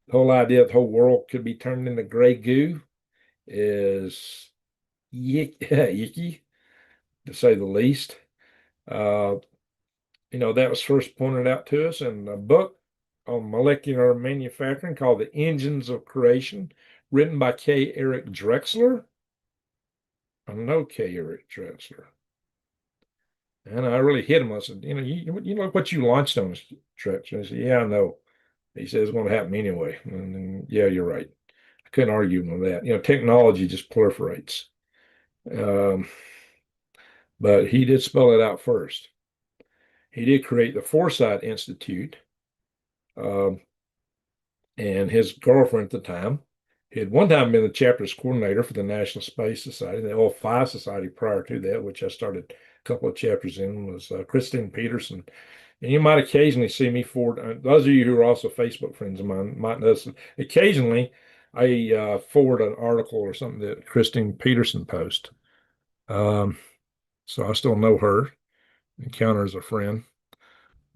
The whole idea that the whole world could be turned into gray goo is yicky, to say the least. Uh, that was first pointed out to us in a book on molecular manufacturing called The Engines of Creation, written by K. Eric Drexler. I know K. Eric Drexler. And I really hit him. I said, you know what you launched on this, Drexler? I said, yeah, I know. He said it's going to happen anyway. And yeah, you're right. I couldn't argue with that. Technology just proliferates. But he did spell it out first. He did create the Foresight Institute. And his girlfriend at the time, he had one time been the chapter's coordinator for the National Space Society, the L5 Society prior to that, which I started a couple of chapters in, was Christine Peterson. And you might occasionally see me forward, those of you who are also Facebook friends of mine might notice, occasionally I forward an article or something that Christine Peterson posts. So I still know her, encounter as a friend.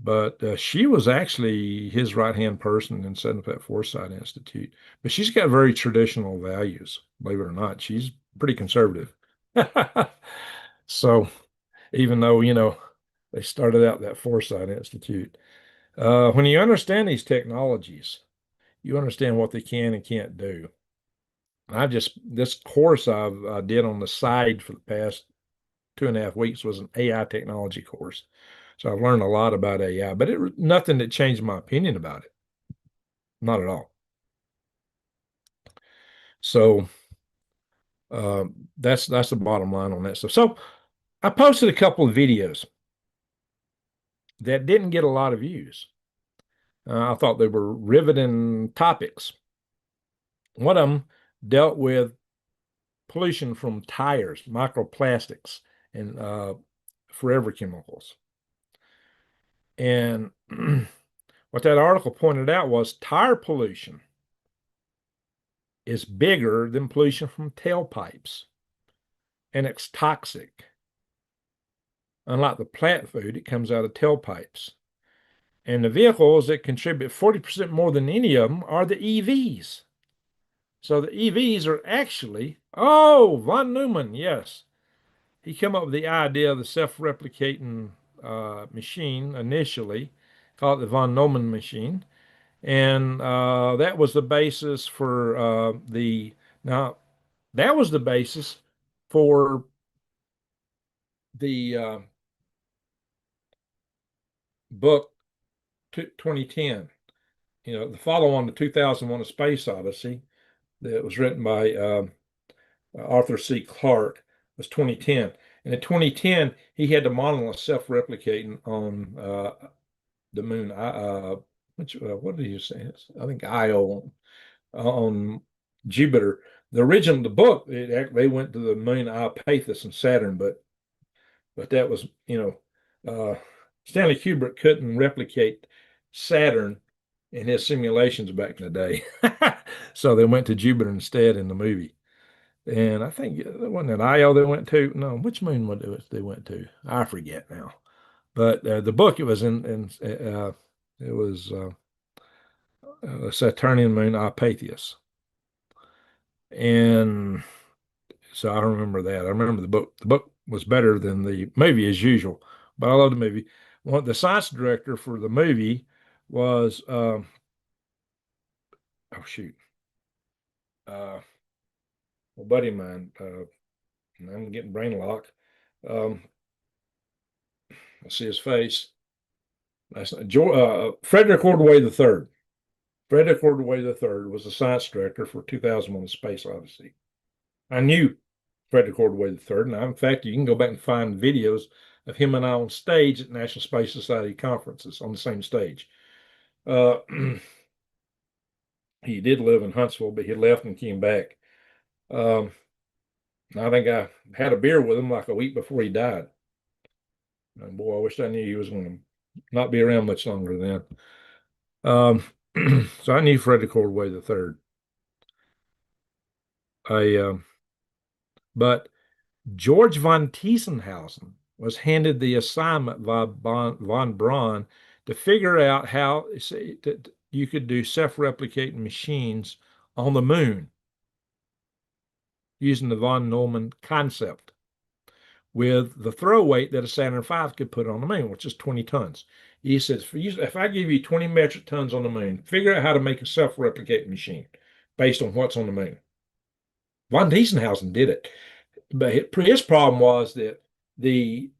But she was actually his right-hand person in setting up that Foresight Institute. But she's got very traditional values, believe it or not. She's pretty conservative. So even though, they started out that Foresight Institute, when you understand these technologies, you understand what they can and can't do. This course I did on the side for the past 2.5 weeks was an AI technology course. So I've learned a lot about AI, but it was nothing that changed my opinion about it. Not at all. So that's the bottom line on that stuff. So I posted a couple of videos that didn't get a lot of views. I thought they were riveting topics. One of them dealt with pollution from tires, microplastics, and forever chemicals. And what that article pointed out was tire pollution is bigger than pollution from tailpipes, and it's toxic. Unlike the plant food, it comes out of tailpipes. And the vehicles that contribute 40% more than any of them are the EVs. So the EVs are actually, von Neumann, yes. He came up with the idea of the self-replicating machine initially, called it the von Neumann machine. And that was the basis for that was the basis for the book 2010. The follow-on to 2001: A Space Odyssey that was written by Arthur C. Clarke was 2010. And in 2010, he had the model of self-replicating on the moon. What did he say? I think Io on Jupiter. The book, they went to the moon Iapetus and Saturn, but that was, Stanley Kubrick couldn't replicate Saturn in his simulations back in the day. So they went to Jupiter instead in the movie. And I think it wasn't it Io they went to. No, which moon was it they went to? I forget now. But the book it was it was a Saturnian moon Iapetus. And so I don't remember that. I remember the book. The book was better than the movie as usual, but I love the movie. The science director for the movie was oh shoot, a buddy of mine. I'm getting brain lock. I see his face. Frederick Ordway III. Frederick Ordway III was the science director for 2001: A Space Odyssey. I knew Frederick Ordway III. Now, in fact, you can go back and find videos of him and I on stage at National Space Society conferences on the same stage. He did live in Huntsville, but he left and came back. Um, I think I had a beer with him like a week before he died. And boy, I wish I knew he was going to not be around much longer then. Um, so I knew Frederick Ordway the third. But George von Tiesenhausen was handed the assignment by von Braun to figure out how you could do self-replicating machines on the moon using the von Neumann concept with the throw weight that a Saturn V could put on the moon, which is 20 tons. He says, if I give you 20 metric tons on the moon, figure out how to make a self-replicating machine based on what's on the moon. Von Tiesenhausen did it. But his problem was that the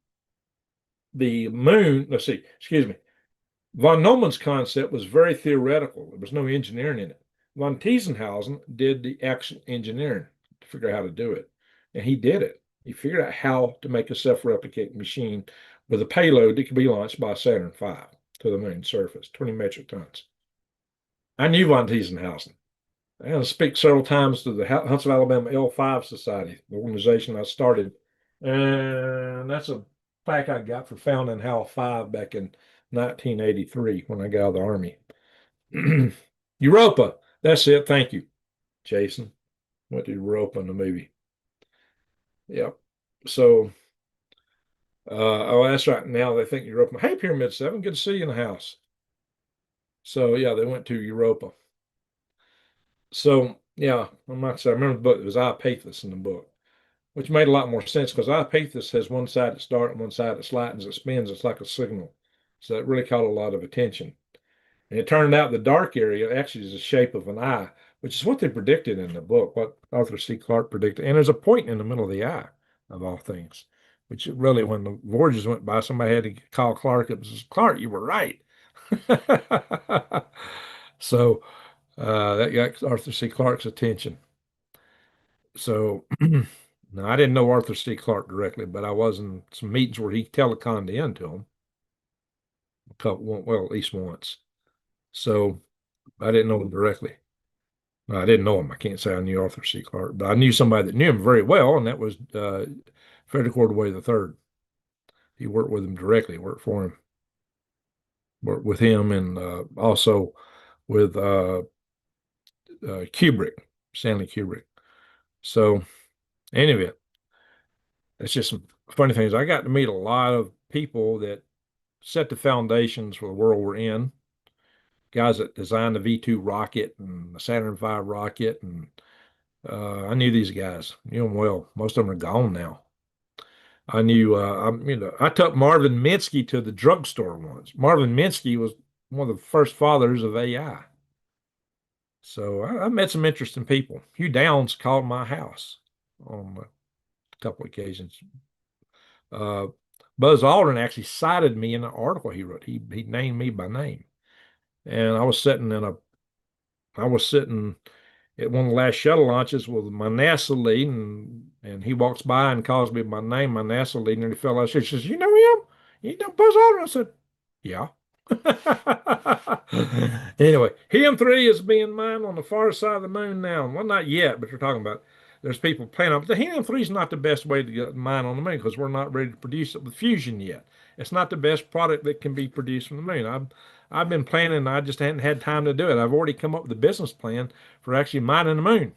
moon, let's see, excuse me, von Neumann's concept was very theoretical. There was no engineering in it. Von Tiesenhausen did the actual engineering to figure out how to do it. And he did it. He figured out how to make a self-replicating machine with a payload that could be launched by Saturn V to the moon surface, 20 metric tons. I knew von Tiesenhausen. I had to speak several times to the Huntsville, Alabama L5 Society, the organization I started. And that's a plaque I got for founding HAL 5 back in 1983 when I got out of the Army. Europa. That's it. Thank you, Jason. Went to Europa in the movie. Yep. So, oh, that's right. Now they think Europa. Hey, Pyramid 7, good to see you in the house. So, yeah, they went to Europa. So, yeah, I remember the book. It was Iapetus in the book, which made a lot more sense because Iapetus has one side that starts and one side that slightens, it spins. It's like a signal. So it really caught a lot of attention. And it turned out the dark area actually is the shape of an eye, which is what they predicted in the book, what Arthur C. Clarke predicted. And there's a point in the middle of the eye, of all things, which really, when the Voyagers went by, somebody had to call Clarke. It was Clarke, you were right. So that got Arthur C. Clarke's attention. So now I didn't know Arthur C. Clarke directly, but I was in some meetings where he teleconned in to him a couple, well, at least once. So I didn't know him directly. No, I didn't know him. I can't say I knew Arthur C. Clarke, but I knew somebody that knew him very well, and that was Frederick Ordway III. He worked with him directly, worked for him, worked with him, and also with Kubrick, Stanley Kubrick. So, anyway, it's just some funny things. I got to meet a lot of people that set the foundations for the world we're in. Guys that designed the V2 rocket and the Saturn V rocket, and I knew these guys, knew them well. Most of them are gone now. I knew, I took Marvin Minsky to the drugstore once. Marvin Minsky was one of the first fathers of AI. So I met some interesting people. Hugh Downs called my house on a couple of occasions. Buzz Aldrin actually cited me in an article he wrote. He named me by name. And I was sitting at one of the last shuttle launches with my NASA lead, and he walks by and calls me by name, my NASA lead, and he fell out. He says, "You know him? You know Buzz Aldrin?" I said, "Yeah." Anyway, Helium-3 is being mined on the far side of the moon now. Well, not yet, but they're talking about there's people planning on. But the Helium-3 is not the best way to get mine on the moon because we're not ready to produce it with fusion yet. It's not the best product that can be produced from the moon. I've been planning, I just hadn't had time to do it. I've already come up with a business plan for actually mining the moon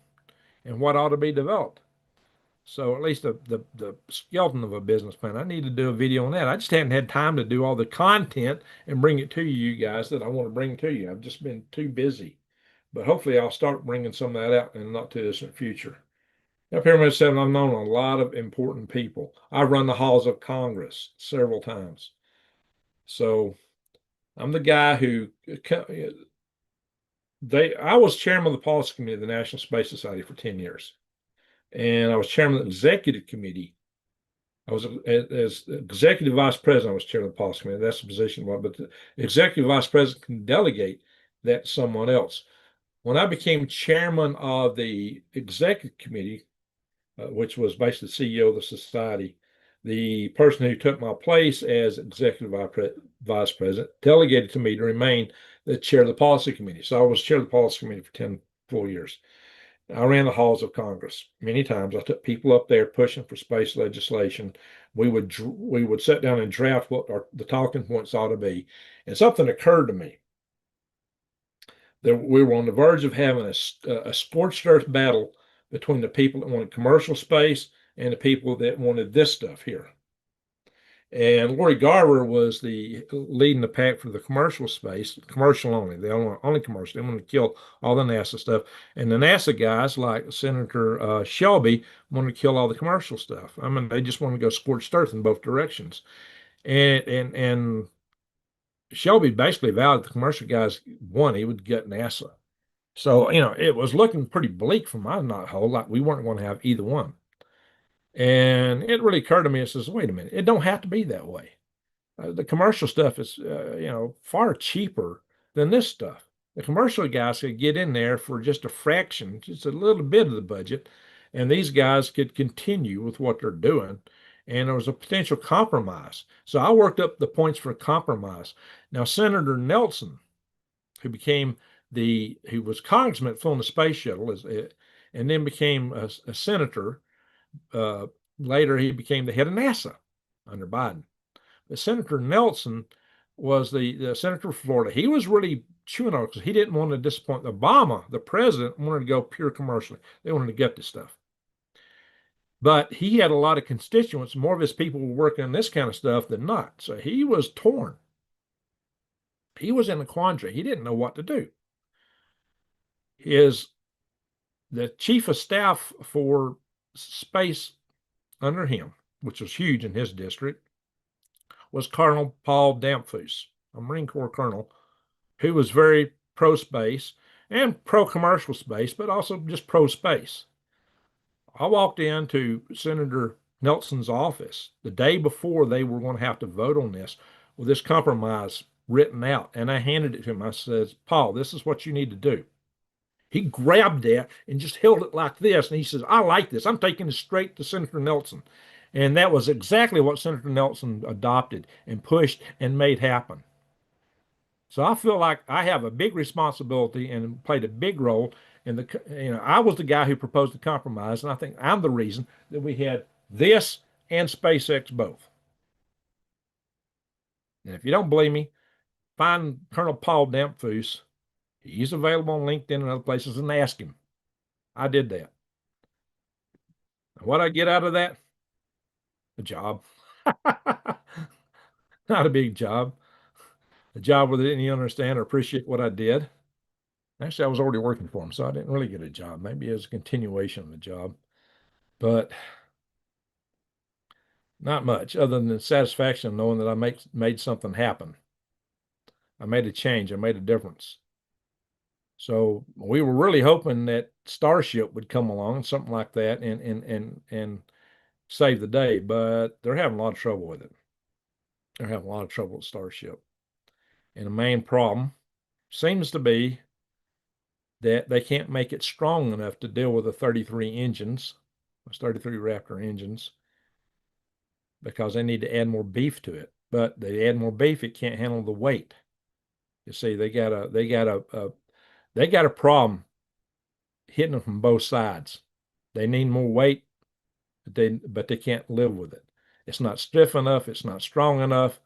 and what ought to be developed. So at least the skeleton of a business plan. I need to do a video on that. I just hadn't had time to do all the content and bring it to you guys that I want to bring to you. I've just been too busy. But hopefully I'll start bringing some of that out in the not too distant future. Now, Pyramid 7, I've known a lot of important people. I've run the halls of Congress several times. So I'm the guy who I was chairman of the policy committee of the National Space Society for 10 years. And I was chairman of the executive committee. I was as executive vice president, I was chair of the policy committee. That's the position, but the executive vice president can delegate that to someone else. When I became chairman of the executive committee, which was basically the CEO of the society, the person who took my place as executive vice president delegated to me to remain the chair of the policy committee. So I was chair of the policy committee for 10 full years. I ran the halls of Congress many times. I took people up there pushing for space legislation. We would sit down and draft what the talking points ought to be. And something occurred to me that we were on the verge of having a scorched earth battle between the people that wanted commercial space and the people that wanted this stuff here. And Lori Garver was the leading the pack for the commercial space, commercial only. They only commercial. They wanted to kill all the NASA stuff. And the NASA guys, like Senator Shelby, wanted to kill all the commercial stuff. I mean, they just wanted to go scorched earth in both directions. And Shelby basically vowed that the commercial guys won. He would get NASA. So, it was looking pretty bleak from my knothole, like we weren't going to have either one. And it really occurred to me, it says, wait a minute, it don't have to be that way. The commercial stuff is, far cheaper than this stuff. The commercial guys could get in there for just a fraction, just a little bit of the budget, and these guys could continue with what they're doing. And there was a potential compromise. So I worked up the points for compromise. Now, Senator Nelson, who was congressman flew on the space shuttle, and then became a senator. Later, he became the head of NASA under Biden. But Senator Nelson was the senator from Florida. He was really chewing on it because he didn't want to disappoint Obama. The president wanted to go pure commercially. They wanted to get this stuff. But he had a lot of constituents. More of his people were working on this kind of stuff than not. So he was torn. He was in a quandary. He didn't know what to do. The chief of staff for space under him, which was huge in his district, was Colonel Paul Damphus, a Marine Corps colonel, who was very pro-space and pro-commercial space, but also just pro-space. I walked into Senator Nelson's office the day before they were going to have to vote on this with this compromise written out, and I handed it to him. I said, Paul, this is what you need to do. He grabbed that and just held it like this, and he says, I like this. I'm taking it straight to Senator Nelson. And that was exactly what Senator Nelson adopted and pushed and made happen. So I feel like I have a big responsibility and played a big role in I was the guy who proposed the compromise, and I think I'm the reason that we had this and SpaceX both. And if you don't believe me, find Colonel Paul Damphus. He's available on LinkedIn and other places, and ask him. I did that. What I get out of that? A job. Not a big job. A job where they didn't even understand or appreciate what I did. Actually, I was already working for him, so I didn't really get a job. Maybe as a continuation of the job, but not much other than the satisfaction of knowing that I made something happen. I made a change. I made a difference. So we were really hoping that Starship would come along, something like that, and save the day, but they're having a lot of trouble with it. They're having a lot of trouble with Starship. And the main problem seems to be that they can't make it strong enough to deal with the 33 engines, those 33 Raptor engines, because they need to add more beef to it. But they add more beef, it can't handle the weight. You see, they got a problem hitting them from both sides. They need more weight, but they can't live with it. It's not stiff enough. It's not strong enough.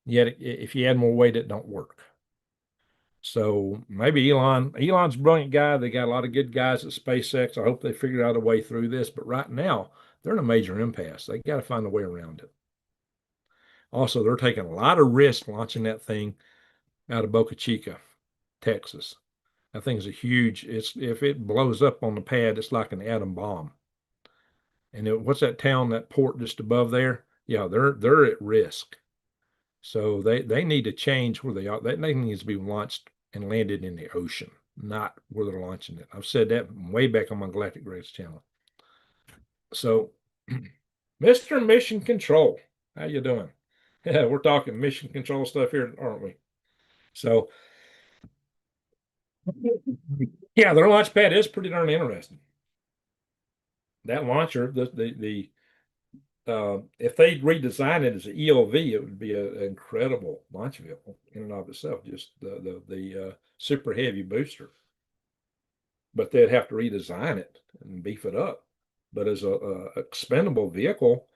Yet, if you add more weight, it don't work. So maybe Elon's a brilliant guy. They got a lot of good guys at SpaceX. I hope they figure out a way through this. But right now, they're in a major impasse. They got to find a way around it. Also, they're taking a lot of risk launching that thing out of Boca Chica, Texas. That thing's if it blows up on the pad, it's like an atom bomb. And what's that town, that port just above there? Yeah, they're at risk. So they need to change where they are. That thing needs to be launched and landed in the ocean, not where they're launching it. I've said that way back on my Galactic Grace channel. So, Mr. Mission Control, how you doing? Yeah, we're talking mission control stuff here, aren't we? So, yeah, their launch pad is pretty darn interesting. That launcher, the if they redesign it as an ELV, it would be an incredible launch vehicle in and of itself, just the super heavy booster. But they'd have to redesign it and beef it up. But as a expendable vehicle,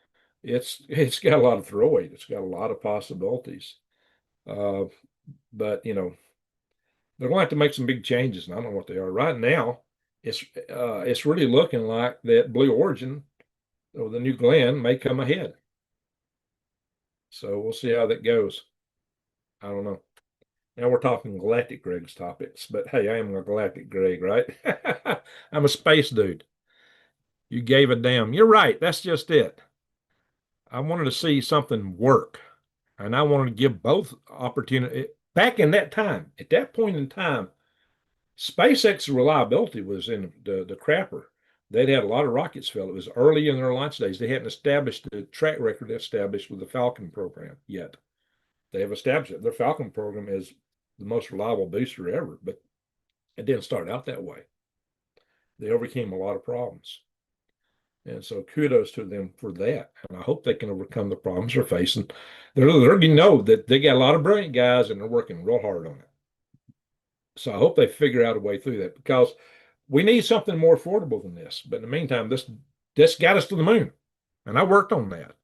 it's got a lot of throw weight. It's got a lot of possibilities. Uh, but they're going to have to make some big changes, and I don't know what they are. Right now, it's really looking like that Blue Origin or the New Glenn may come ahead. So we'll see how that goes. I don't know. Now we're talking Galactic Greg's topics, but hey, I am a Galactic Greg, right? I'm a space dude. You gave a damn. You're right. That's just it. I wanted to see something work, and I wanted to give both opportunity. Back in that time, at that point in time, SpaceX's reliability was in the crapper. They'd had a lot of rockets fail. It was early in their launch days. They hadn't established the track record established with the Falcon program yet. They have established it. Their Falcon program is the most reliable booster ever, but it didn't start out that way. They overcame a lot of problems. And so kudos to them for that. And I hope they can overcome the problems they're facing. They already know that they got a lot of brilliant guys and they're working real hard on it. So I hope they figure out a way through that, because we need something more affordable than this. But in the meantime, this got us to the moon. And I worked on that.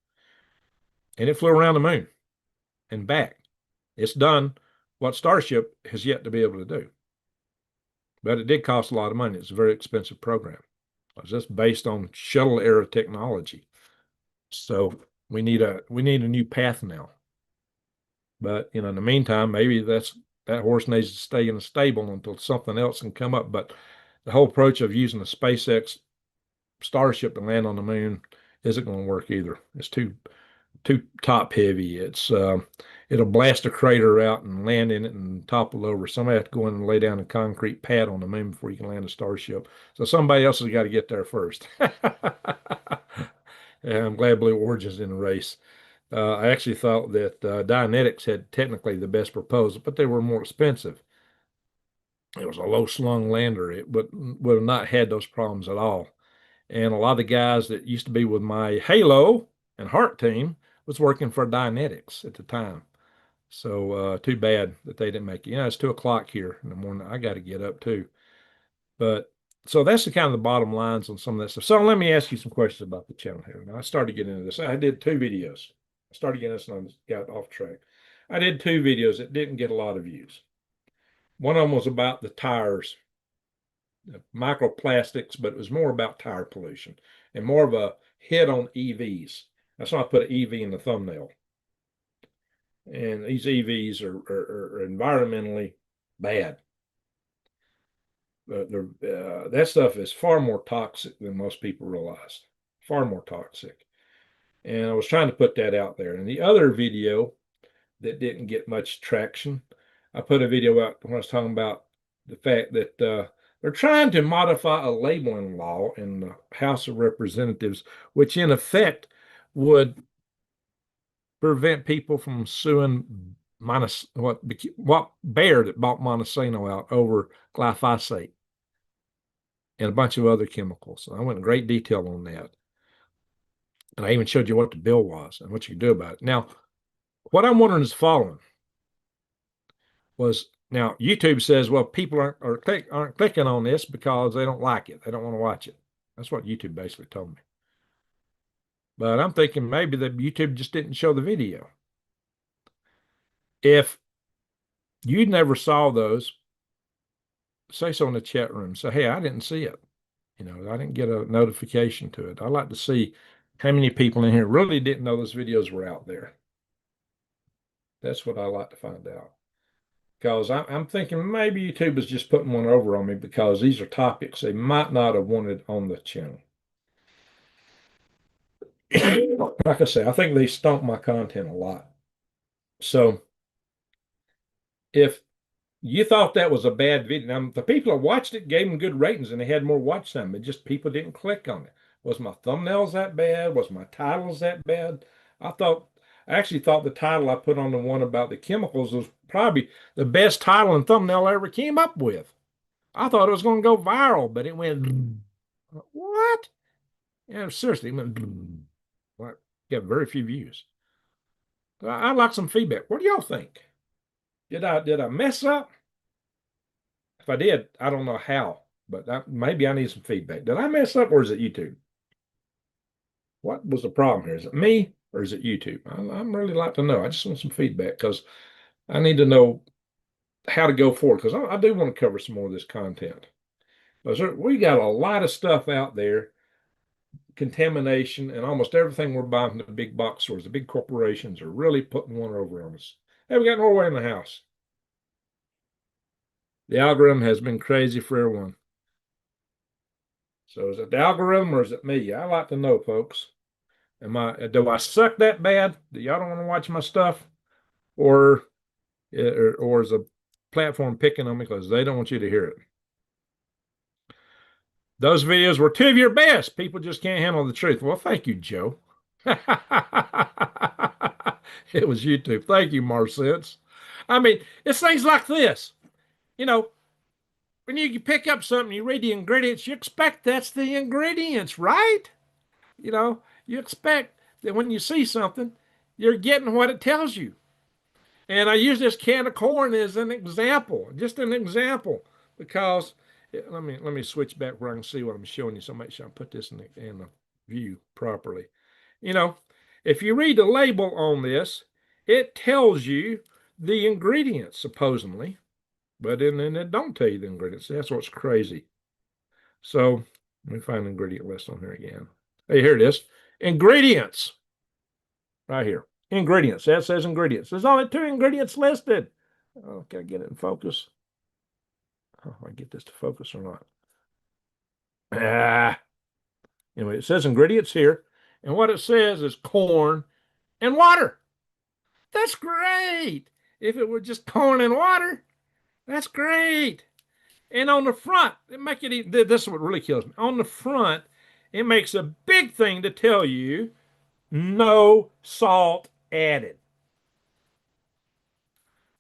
And it flew around the moon and back. It's done what Starship has yet to be able to do. But it did cost a lot of money. It's a very expensive program. It's just based on shuttle era technology. So we need a new path now. But in the meantime, maybe that horse needs to stay in the stable until something else can come up. But the whole approach of using a SpaceX Starship to land on the moon isn't going to work either. It's too top heavy. It'll blast a crater out and land in it and topple over. Somebody has to go in and lay down a concrete pad on the moon before you can land a Starship. So somebody else has got to get there first. And I'm glad Blue Origin's in the race. I actually thought that Dynetics had technically the best proposal, but they were more expensive. It was a low slung lander. It would have not had those problems at all. And a lot of the guys that used to be with my Halo and Heart team was working for Dynetics at the time. So too bad that they didn't make it. It's 2 o'clock here in the morning. I got to get up too. But so that's the kind of the bottom lines on some of that stuff. So let me ask you some questions about the channel here. Now I started getting into this. I did 2 videos. I started getting this and I got off track. I did 2 videos that didn't get a lot of views. One of them was about the tires, microplastics, but it was more about tire pollution and more of a hit on EVs. That's why I put an EV in the thumbnail. And these EVs are environmentally bad. That stuff is far more toxic than most people realize. Far more toxic. And I was trying to put that out there. And the other video that didn't get much traction, I put a video out when I was talking about the fact that they're trying to modify a labeling law in the House of Representatives, which in effect would prevent people from suing what Bayer that bought Montesano out over glyphosate and a bunch of other chemicals. I went in great detail on that. And I even showed you what the bill was and what you can do about it. Now, what I'm wondering is the following. Now YouTube says, well, people aren't clicking on this because they don't like it. They don't want to watch it. That's what YouTube basically told me. But I'm thinking maybe that YouTube just didn't show the video. If you never saw those, say so in the chat room. Say, hey, I didn't see it. I didn't get a notification to it. I'd like to see how many people in here really didn't know those videos were out there. That's what I like to find out. Because I'm thinking maybe YouTube is just putting one over on me because these are topics they might not have wanted on the channel. Like I say, I think they stomp my content a lot. So if you thought that was a bad video, now the people that watched it gave them good ratings and they had more watch time, but just people didn't click on it. Was my thumbnails that bad? Was my titles that bad? I actually thought the title I put on the one about the chemicals was probably the best title and thumbnail I ever came up with. I thought it was going to go viral, but it went, what? Yeah, seriously, it went, what? Got very few views. I'd like some feedback. What do y'all think? Did I mess up? If I did, I don't know how, but maybe I need some feedback. Did I mess up or is it YouTube? What was the problem here? Is it me or is it YouTube? I'm really like to know. I just want some feedback because I need to know how to go forward because I do want to cover some more of this content. Because we got a lot of stuff out there, contamination, and almost everything we're buying from the big box stores, the big corporations are really putting one over on us. Hey, we got Norway in the house. The algorithm has been crazy for everyone. So is it the algorithm or is it me? I like to know, folks. Do I suck that bad? Do y'all don't want to watch my stuff? Or is a platform picking on me because they don't want you to hear it? Those videos were two of your best. People just can't handle the truth. Well, thank you, Joe. It was YouTube. Thank you, Marcets. I mean, it's things like this. You know, when you pick up something, you read the ingredients, you expect that's the ingredients, right? You expect that when you see something, you're getting what it tells you. And I use this can of corn as an example, just an example, because let me switch back where I can see what I'm showing you. So make sure I put this in the view properly. You know, if you read the label on this, it tells you the ingredients supposedly, but then it don't tell you the ingredients. That's what's crazy. So let me find the ingredient list on here again. Hey, here it is. Ingredients. Right here. Ingredients. That says ingredients. There's only 2 ingredients listed. Oh, can I get it in focus? Oh, I get this to focus or not? Anyway, it says ingredients here. And what it says is corn and water. That's great. If it were just corn and water, that's great. And on the front, this is what really kills me. On the front, it makes a big thing to tell you no salt added.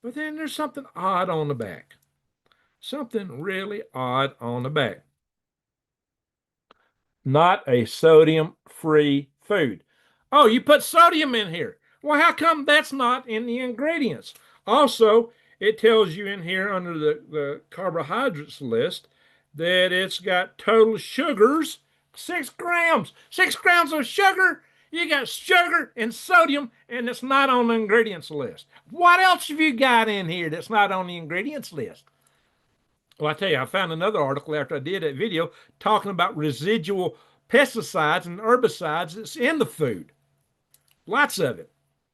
But then there's something odd on the back. Something really odd on the back. Not a sodium-free food. Oh, you put sodium in here. Well, how come that's not in the ingredients? Also, it tells you in here under the carbohydrates list that it's got total sugars, 6 grams. 6 grams of sugar. You got sugar and sodium, and it's not on the ingredients list. What else have you got in here that's not on the ingredients list? Well, I tell you, I found another article after I did that video talking about residual pesticides and herbicides that's in the food. Lots of it.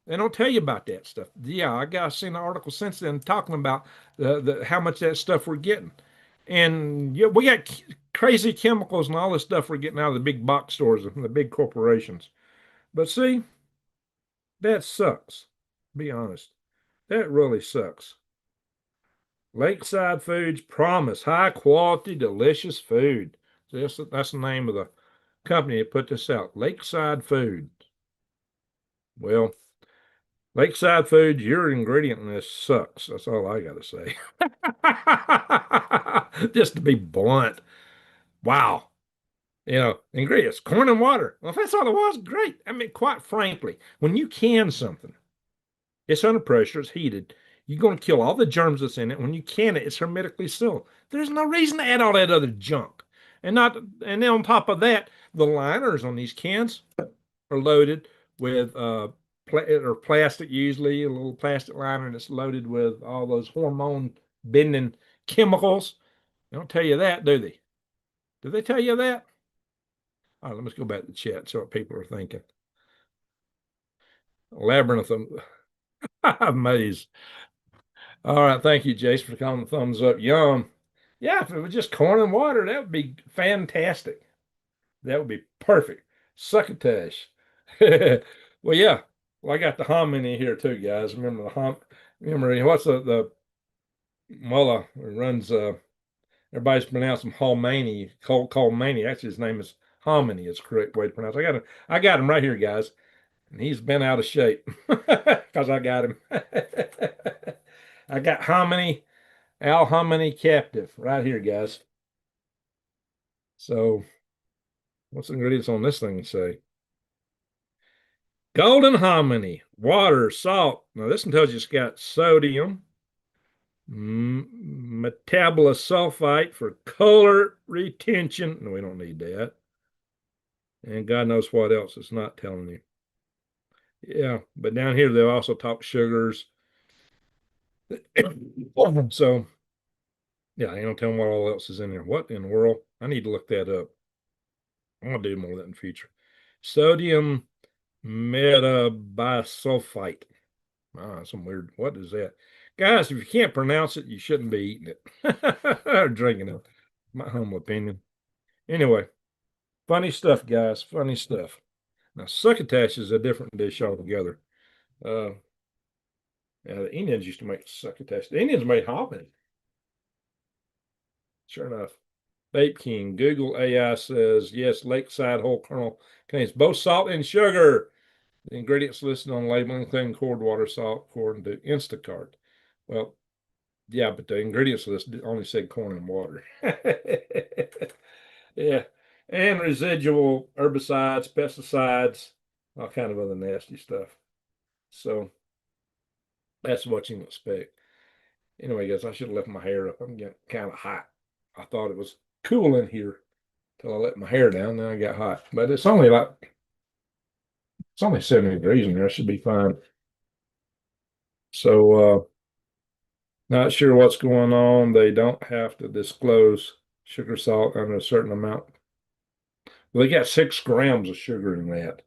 They don't tell you about that stuff. Yeah, I've seen an article since then talking about how much of that stuff we're getting. And yeah, we got crazy chemicals and all this stuff we're getting out of the big box stores and the big corporations. But see, that sucks. Be honest. That really sucks. Lakeside Foods promise high quality, delicious food. So that's the name of the company that put this out. Lakeside Foods. Well, Lakeside Foods, your ingredient list sucks. That's all I got to say. Just to be blunt. Wow. Ingredients, corn and water. Well, if that's all it was, great. I mean, quite frankly, when you can something, it's under pressure, it's heated. You're going to kill all the germs that's in it. When you can it, it's hermetically sealed. There's no reason to add all that other junk. And then on top of that, the liners on these cans are loaded with plastic, usually a little plastic liner that's loaded with all those hormone bending chemicals. They don't tell you that, do they? Do they tell you that? All right, let's go back to the chat, see what people are thinking. Labyrinth of maze. All right, thank you, Jason, for calling the thumbs up. Yum. Yeah, if it was just corn and water, that would be fantastic. That would be perfect. Succotash. Well, yeah. Well, I got the hominy here too, guys. Remember remember what's the mullah runs everybody's pronouncing Homani, Colmani. Actually, his name is Hominy, is the correct way to pronounce it. I got him right here, guys. And he's been out of shape because I got him. I got Hominy, Al Hominy captive right here, guys. So what's the ingredients on this thing say? Golden hominy, water, salt. Now this one tells you it's got sodium, metabosulfite for color retention. No, we don't need that. And God knows what else it's not telling you. Yeah, but down here they'll also talk sugars. So yeah, they don't tell them what all else is in there. What in the world? I need to look that up. I'm gonna do more of that in the future. Sodium metabisulfite. Ah, some weird. What is that? Guys, if you can't pronounce it, you shouldn't be eating it or drinking it. My humble opinion. Anyway, funny stuff, guys. Funny stuff. Now, succotash is a different dish altogether. Uh, yeah, the Indians used to make succotash. The Indians made hominy. Sure enough. Vape King, Google AI says, yes, Lakeside whole kernel contains both salt and sugar. The ingredients listed on label include cord water, salt, according to Instacart. Well, yeah, but the ingredients list only said corn and water. Yeah. And residual herbicides, pesticides, all kind of other nasty stuff. So that's what you can expect. Anyway, guys, I should have left my hair up. I'm getting kind of hot. I thought it was cool in here till I let my hair down. Then I got hot. But it's only 70 degrees in there. I should be fine. So not sure what's going on. They don't have to disclose sugar, salt under a certain amount. Well, they got 6 grams of sugar in that.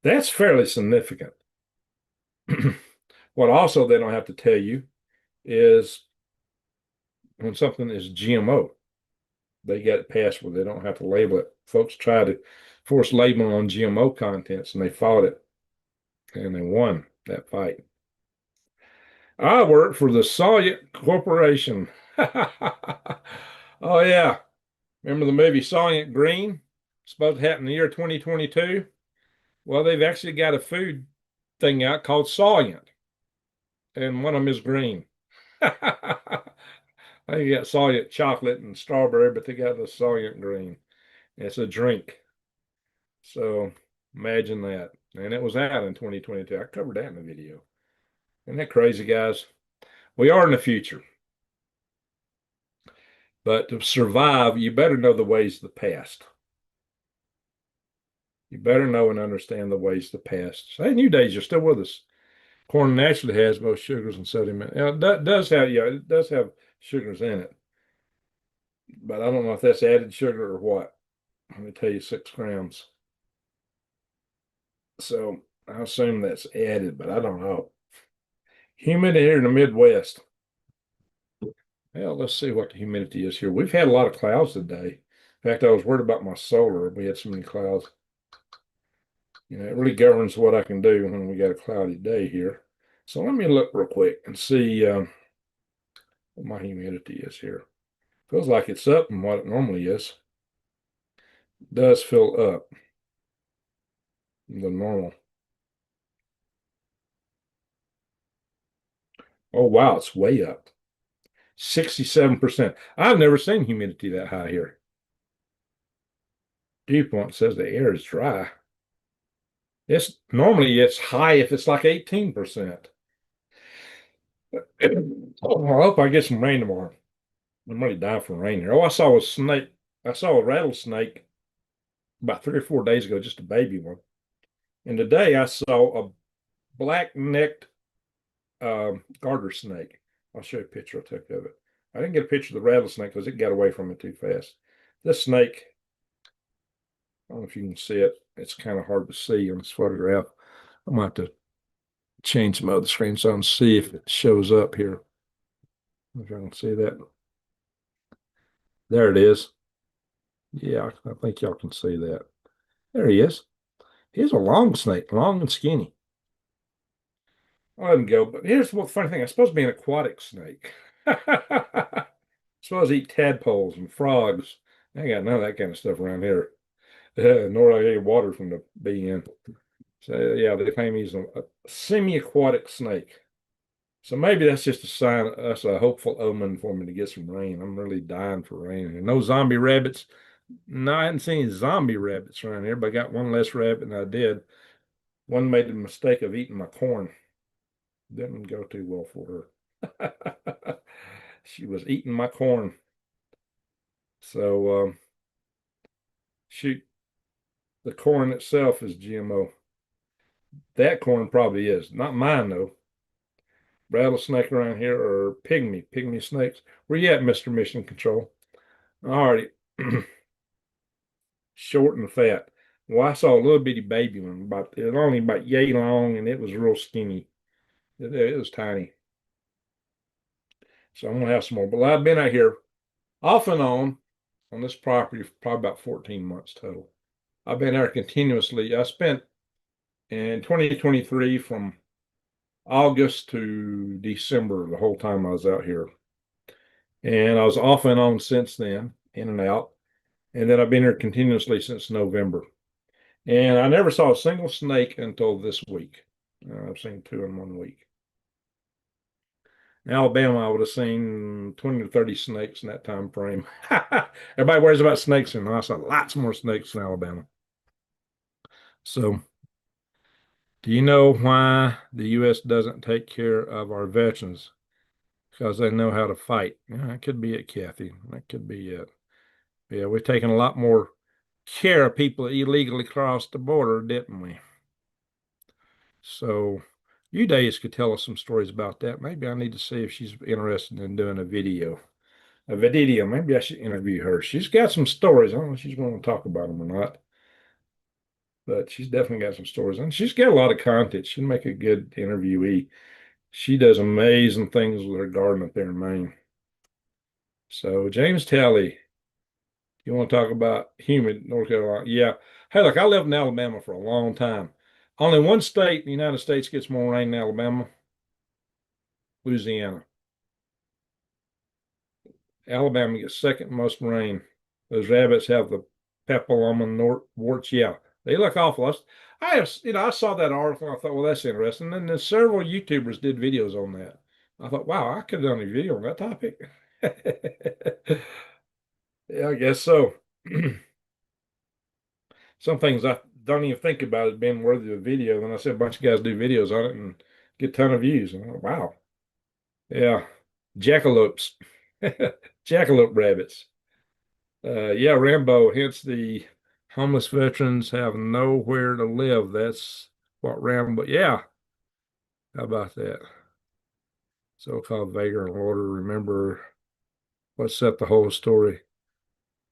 That's fairly significant. What also they don't have to tell you is when something is GMO, they get it passed where they don't have to label it. Folks try to force labeling on GMO contents and they fought it and they won that fight. I work for the Soviet Corporation. Oh, yeah. Remember the movie Soylent Green? Supposed to happen in the year 2022. Well, they've actually got a food thing out called Soylent, and one of them is green. They got Soylent chocolate and strawberry, but they got the Soylent green. It's a drink. So imagine that. And it was out in 2022. I covered that in the video. Isn't that crazy, guys? We are in the future. But to survive, you better know the ways of the past. You better know and understand the ways of the past. Hey, New Days, you're still with us. Corn naturally has both sugars and sodium. It does have, yeah, it does have sugars in it. But I don't know if that's added sugar or what. Let me tell you, 6 grams. So I assume that's added, but I don't know. Humid here in the Midwest. Well, let's see what the humidity is here. We've had a lot of clouds today. In fact, I was worried about my solar. We had so many clouds. You know, it really governs what I can do when we got a cloudy day here. So let me look real quick and see what my humidity is here. Feels like it's up from what it normally is. It does feel up than normal. Oh, wow, it's way up. 67%. I've never seen humidity that high here. Dew point says the air is dry. It's normally it's high if it's like 18%. Oh, I hope I get some rain tomorrow. I'm really dying for rain here. Oh, I saw a snake. I saw a rattlesnake about 3 or 4 days ago, just a baby one. And today I saw a black-necked garter snake. I'll show you a picture I took of it. I didn't get a picture of the rattlesnake because it got away from me too fast. This snake, I don't know if you can see it. It's kind of hard to see on this photograph. I'm going to have to change my other screen so I can see if it shows up here. If I can see that. There it is. Yeah, I think y'all can see that. There he is. He's a long snake, long and skinny. I'll let him go. But here's the funny thing. I'm supposed to be an aquatic snake. I'm supposed to eat tadpoles and frogs. I ain't got none of that kind of stuff around here. Nor I get water from the being. So yeah, they claim he's a semi-aquatic snake. So maybe that's just a sign, that's a hopeful omen for me to get some rain. I'm really dying for rain. And no zombie rabbits. No, I hadn't seen any zombie rabbits around here, but I got one less rabbit than I did One made the mistake of eating my corn. Didn't go too well for her. She was eating my corn. So, shoot, the corn itself is GMO. That corn probably is. Not mine, though. Rattlesnake around here or pygmy snakes. Where you at, Mr. Mission Control? All right. Short and fat. Well, I saw a little bitty baby one, it was only about yay long, and it was real skinny. It was tiny. So I'm gonna have some more. But I've been out here off and on this property for probably about 14 months total. I've been there continuously. I spent in 2023 from August to December the whole time I was out here. And I was off and on since then, in and out. And then I've been here continuously since November. And I never saw a single snake until this week. I've seen two in 1 week. In Alabama, I would have seen 20 to 30 snakes in that time frame. Everybody worries about snakes, and I saw lots more snakes in Alabama. So, do you know why the U.S. doesn't take care of our veterans? Because they know how to fight. Yeah, that could be it, Kathy. That could be it. Yeah, we've taken a lot more care of people that illegally crossed the border, didn't we? So, you days could tell us some stories about that. Maybe I need to see if she's interested in doing a video. A video. Maybe I should interview her. She's got some stories. I don't know if she's going to talk about them or not, but she's definitely got some stories. And she's got a lot of content. She'd make a good interviewee. She does amazing things with her garden up there in Maine. So, James Talley, you want to talk about humid North Carolina? Yeah. Hey, look, I lived in Alabama for a long time. Only one state in the United States gets more rain than Alabama, Louisiana. Alabama gets second most rain. Those rabbits have the papilloma warts. Yeah, they look awful. I saw that article. And I thought, well, that's interesting. And then several YouTubers did videos on that. I thought, wow, I could have done a video on that topic. Yeah, I guess so. Some things I don't even think about as being worthy of a video. And I see a bunch of guys do videos on it and get a ton of views. And I'm like, wow. Yeah. Jackalopes. Jackalope rabbits. Yeah, Rambo, hence the homeless veterans have nowhere to live. That's what Rambo, yeah. How about that? So-called vagrant order. Remember what set the whole story.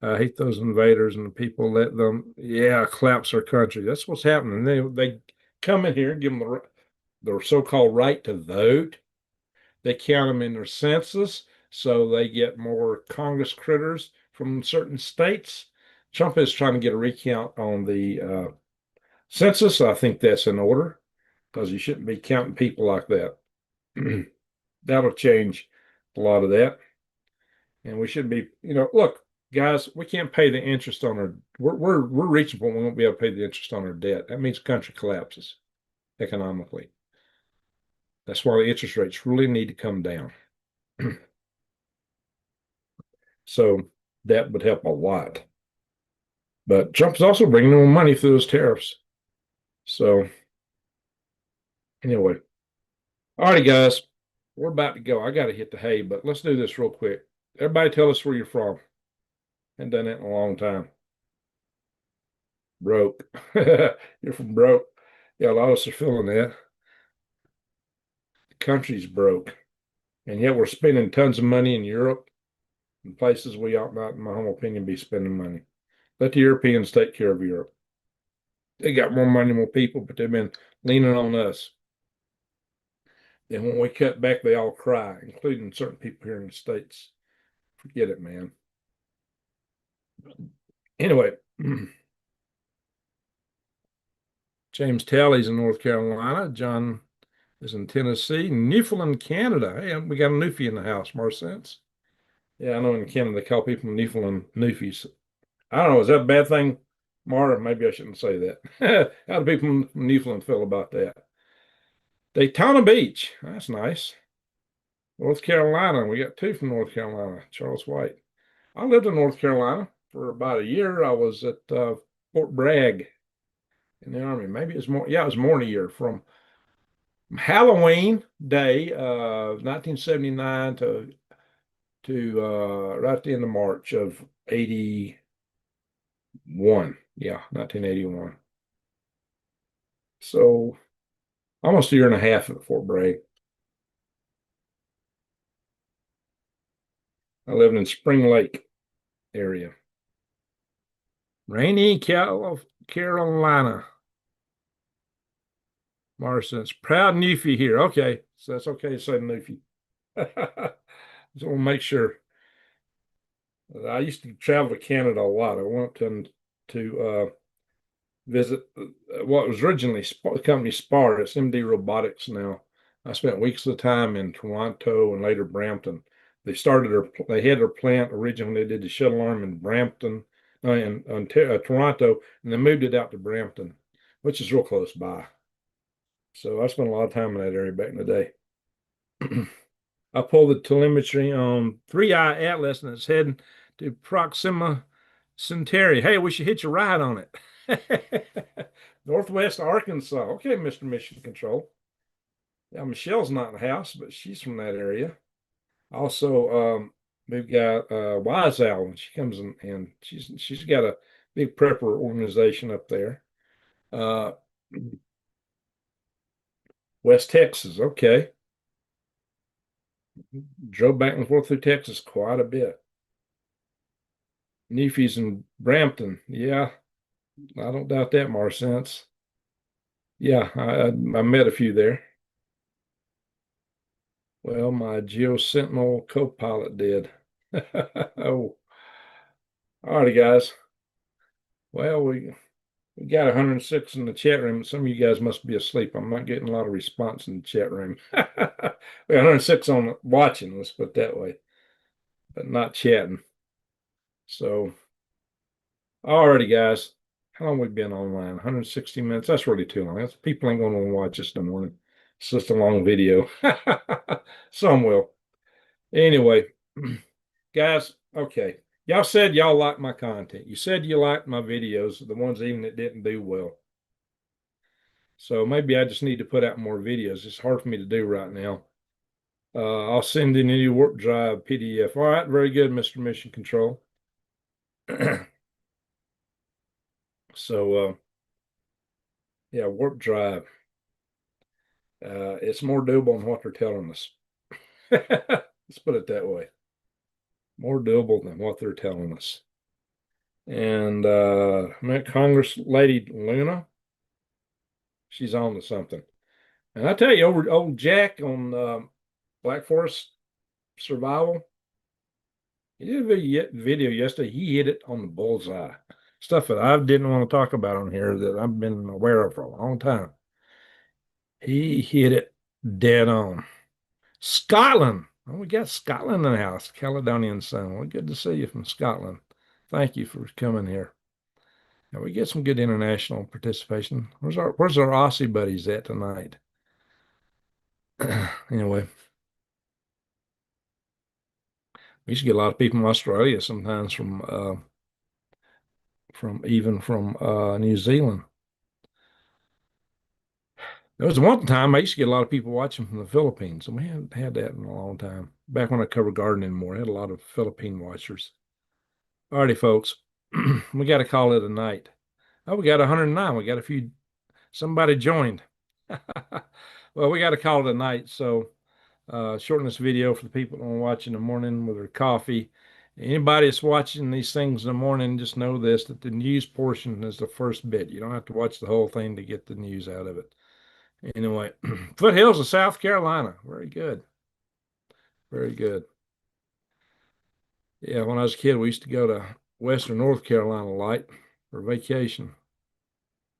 I hate those invaders and the people let them, yeah, collapse our country. That's what's happening. They come in here and give them their so-called right to vote. They count them in their census, so they get more Congress critters from certain states. Trump is trying to get a recount on the census. I think that's in order because you shouldn't be counting people like that. That'll change a lot of that. And we should be, look, guys, we can't pay the interest on our, we're reaching a point we won't be able to pay the interest on our debt. That means the country collapses economically. That's why the interest rates really need to come down. So that would help a lot. But Trump's also bringing more money through those tariffs. So anyway, all righty, guys, we're about to go. I got to hit the hay, but let's do this real quick. Everybody tell us where you're from. Haven't done that in a long time. Broke. You're from broke. Yeah, a lot of us are feeling that. The country's broke. And yet we're spending tons of money in Europe and places we ought not, in my humble opinion, be spending money. Let the Europeans take care of Europe. They got more money, more people, but they've been leaning on us. And when we cut back, they all cry, including certain people here in the States. Forget it, man. Anyway, James Talley's in North Carolina. John is in Tennessee. Newfoundland, Canada. Hey, we got a Newfie in the house, more sense. Yeah, I know in Canada they call people Newfoundland Newfies. I don't know, is that a bad thing, Mara? Maybe I shouldn't say that. How do people from Newfoundland feel about that? Daytona Beach. That's nice. North Carolina. We got two from North Carolina. Charles White. I lived in North Carolina for about a year. I was at Fort Bragg. in the Army. Maybe it's more. Yeah, it was more than a year from Halloween Day, 1979 to right at the end of March of 81. Yeah, 1981. So almost a year and a half at Fort Bragg. I lived in Spring Lake area. Rainy Carolina. Marston's proud Newfie here. Okay, so that's okay to say Newfie. Just want to make sure. I used to travel to Canada a lot. I went to visit what was originally the company Spar. It's MD Robotics now. I spent weeks of the time in Toronto and later Brampton. They had their plant originally. They did the shuttle arm in Brampton, in Toronto, and they moved it out to Brampton, which is real close by. So I spent a lot of time in that area back in the day. I pulled the telemetry on 3i Atlas and it's heading to Proxima Centauri. Hey, we should hitch a ride on it. Northwest Arkansas. Okay, Mr. Mission Control. Yeah, Michelle's not in the house, but she's from that area. Also, we've got Wise Owl, and she comes in and she's got a big prepper organization up there. Uh, West Texas, okay. Drove back and forth through Texas quite a bit. Newfies in Brampton, yeah, I don't doubt that, Marcence. Yeah, I met a few there. Well, my Geo Sentinel co-pilot did. Oh, all righty, guys. Well, we got 106 in the chat room. Some of you guys must be asleep. I'm not getting a lot of response in the chat room. We got 106 on watching, let's put it that way, but not chatting. So, alrighty, guys. How long we been online? 160 minutes. That's really too long. People ain't going to watch us in the morning. It's just a long video. Some will. Anyway, guys, okay. Y'all said y'all liked my content. You said you liked my videos, the ones even that didn't do well. So maybe I just need to put out more videos. It's hard for me to do right now. I'll send in any warp drive PDF. All right, very good, Mr. Mission Control. So, yeah, warp drive. It's more doable than what they're telling us. Let's put it that way. More doable than what they're telling us. And met Congress Lady Luna. She's on to something. And I tell you, over old Jack on Black Forest Survival, he did a video yesterday. He hit it on the bullseye. Stuff that I didn't want to talk about on here that I've been aware of for a long time. He hit it dead on. Scotland. Oh, we got Scotland in the house. Caledonian Sun. Well, good to see you from Scotland. Thank you for coming here. Now we get some good international participation. Where's our Aussie buddies at tonight? Anyway, we used to get a lot of people from Australia sometimes from New Zealand. There was one time I used to get a lot of people watching from the Philippines, and we haven't had that in a long time. Back when I covered gardening more, I had a lot of Philippine watchers. All righty, folks, we got to call it a night. Oh, we got 109. We got a few. Somebody joined. Well, we got to call it a night. So, shorten this video for the people that want to watch in the morning with their coffee. Anybody that's watching these things in the morning, just know this, that the news portion is the first bit. You don't have to watch the whole thing to get the news out of it. Anyway, foothills of South Carolina. Very good. Very good. Yeah, when I was a kid, we used to go to Western North Carolina light for vacation.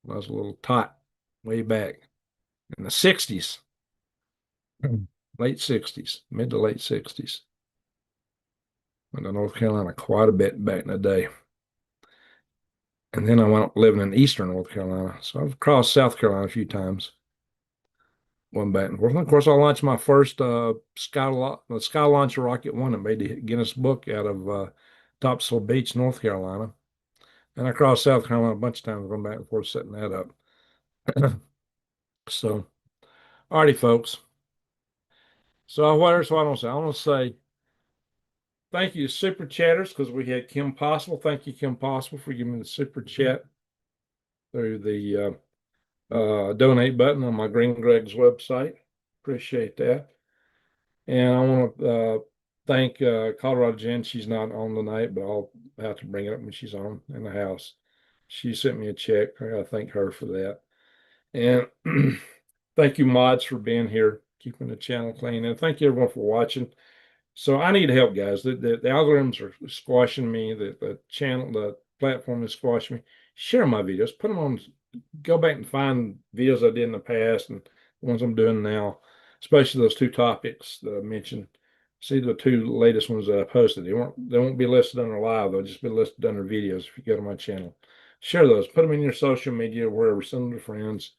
When I was a little tot way back in the 60s, late 60s, mid to late 60s. Went to North Carolina quite a bit back in the day. And then I went up living in Eastern North Carolina. So I've crossed South Carolina a few times. Went back and forth. And of course, I launched my first sky launcher rocket one that made the Guinness Book out of Topsail Beach, North Carolina. And I crossed South Carolina a bunch of times, going back and forth, setting that up. So, alrighty, folks. So what else do I want to say? I want to say thank you to Super Chatters because we had Kim Possible. Thank you, Kim Possible, for giving me the Super Chat through the donate button on my Green Greg's website. Appreciate that. And I want to thank Colorado Jen. She's not on tonight, but I'll have to bring it up when she's on in the house. She sent me a check. I got to thank her for that. And thank you, mods, for being here, keeping the channel clean. And thank you, everyone, for watching. So I need help, guys. The algorithms are squashing me. The channel, the platform is squashing me. Share my videos. Put them on. Go back and find videos I did in the past and the ones I'm doing now, especially those two topics that I mentioned. See the two latest ones that I posted. They won't be listed under live. They'll just be listed under videos if you go to my channel. Share those. Put them in your social media, wherever. Send them to friends.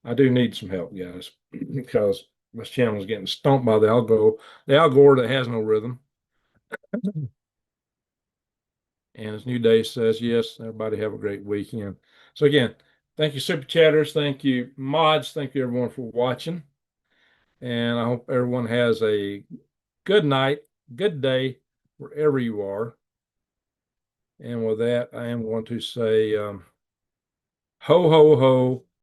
I do need some help, guys, because this channel is getting stomped by the algorithm that has no rhythm. And as New Day says, yes, everybody have a great weekend. So again, thank you, Super Chatters. Thank you, mods. Thank you, everyone, for watching. And I hope everyone has a good night, good day, wherever you are. And with that, I am going to say, ho, ho, ho.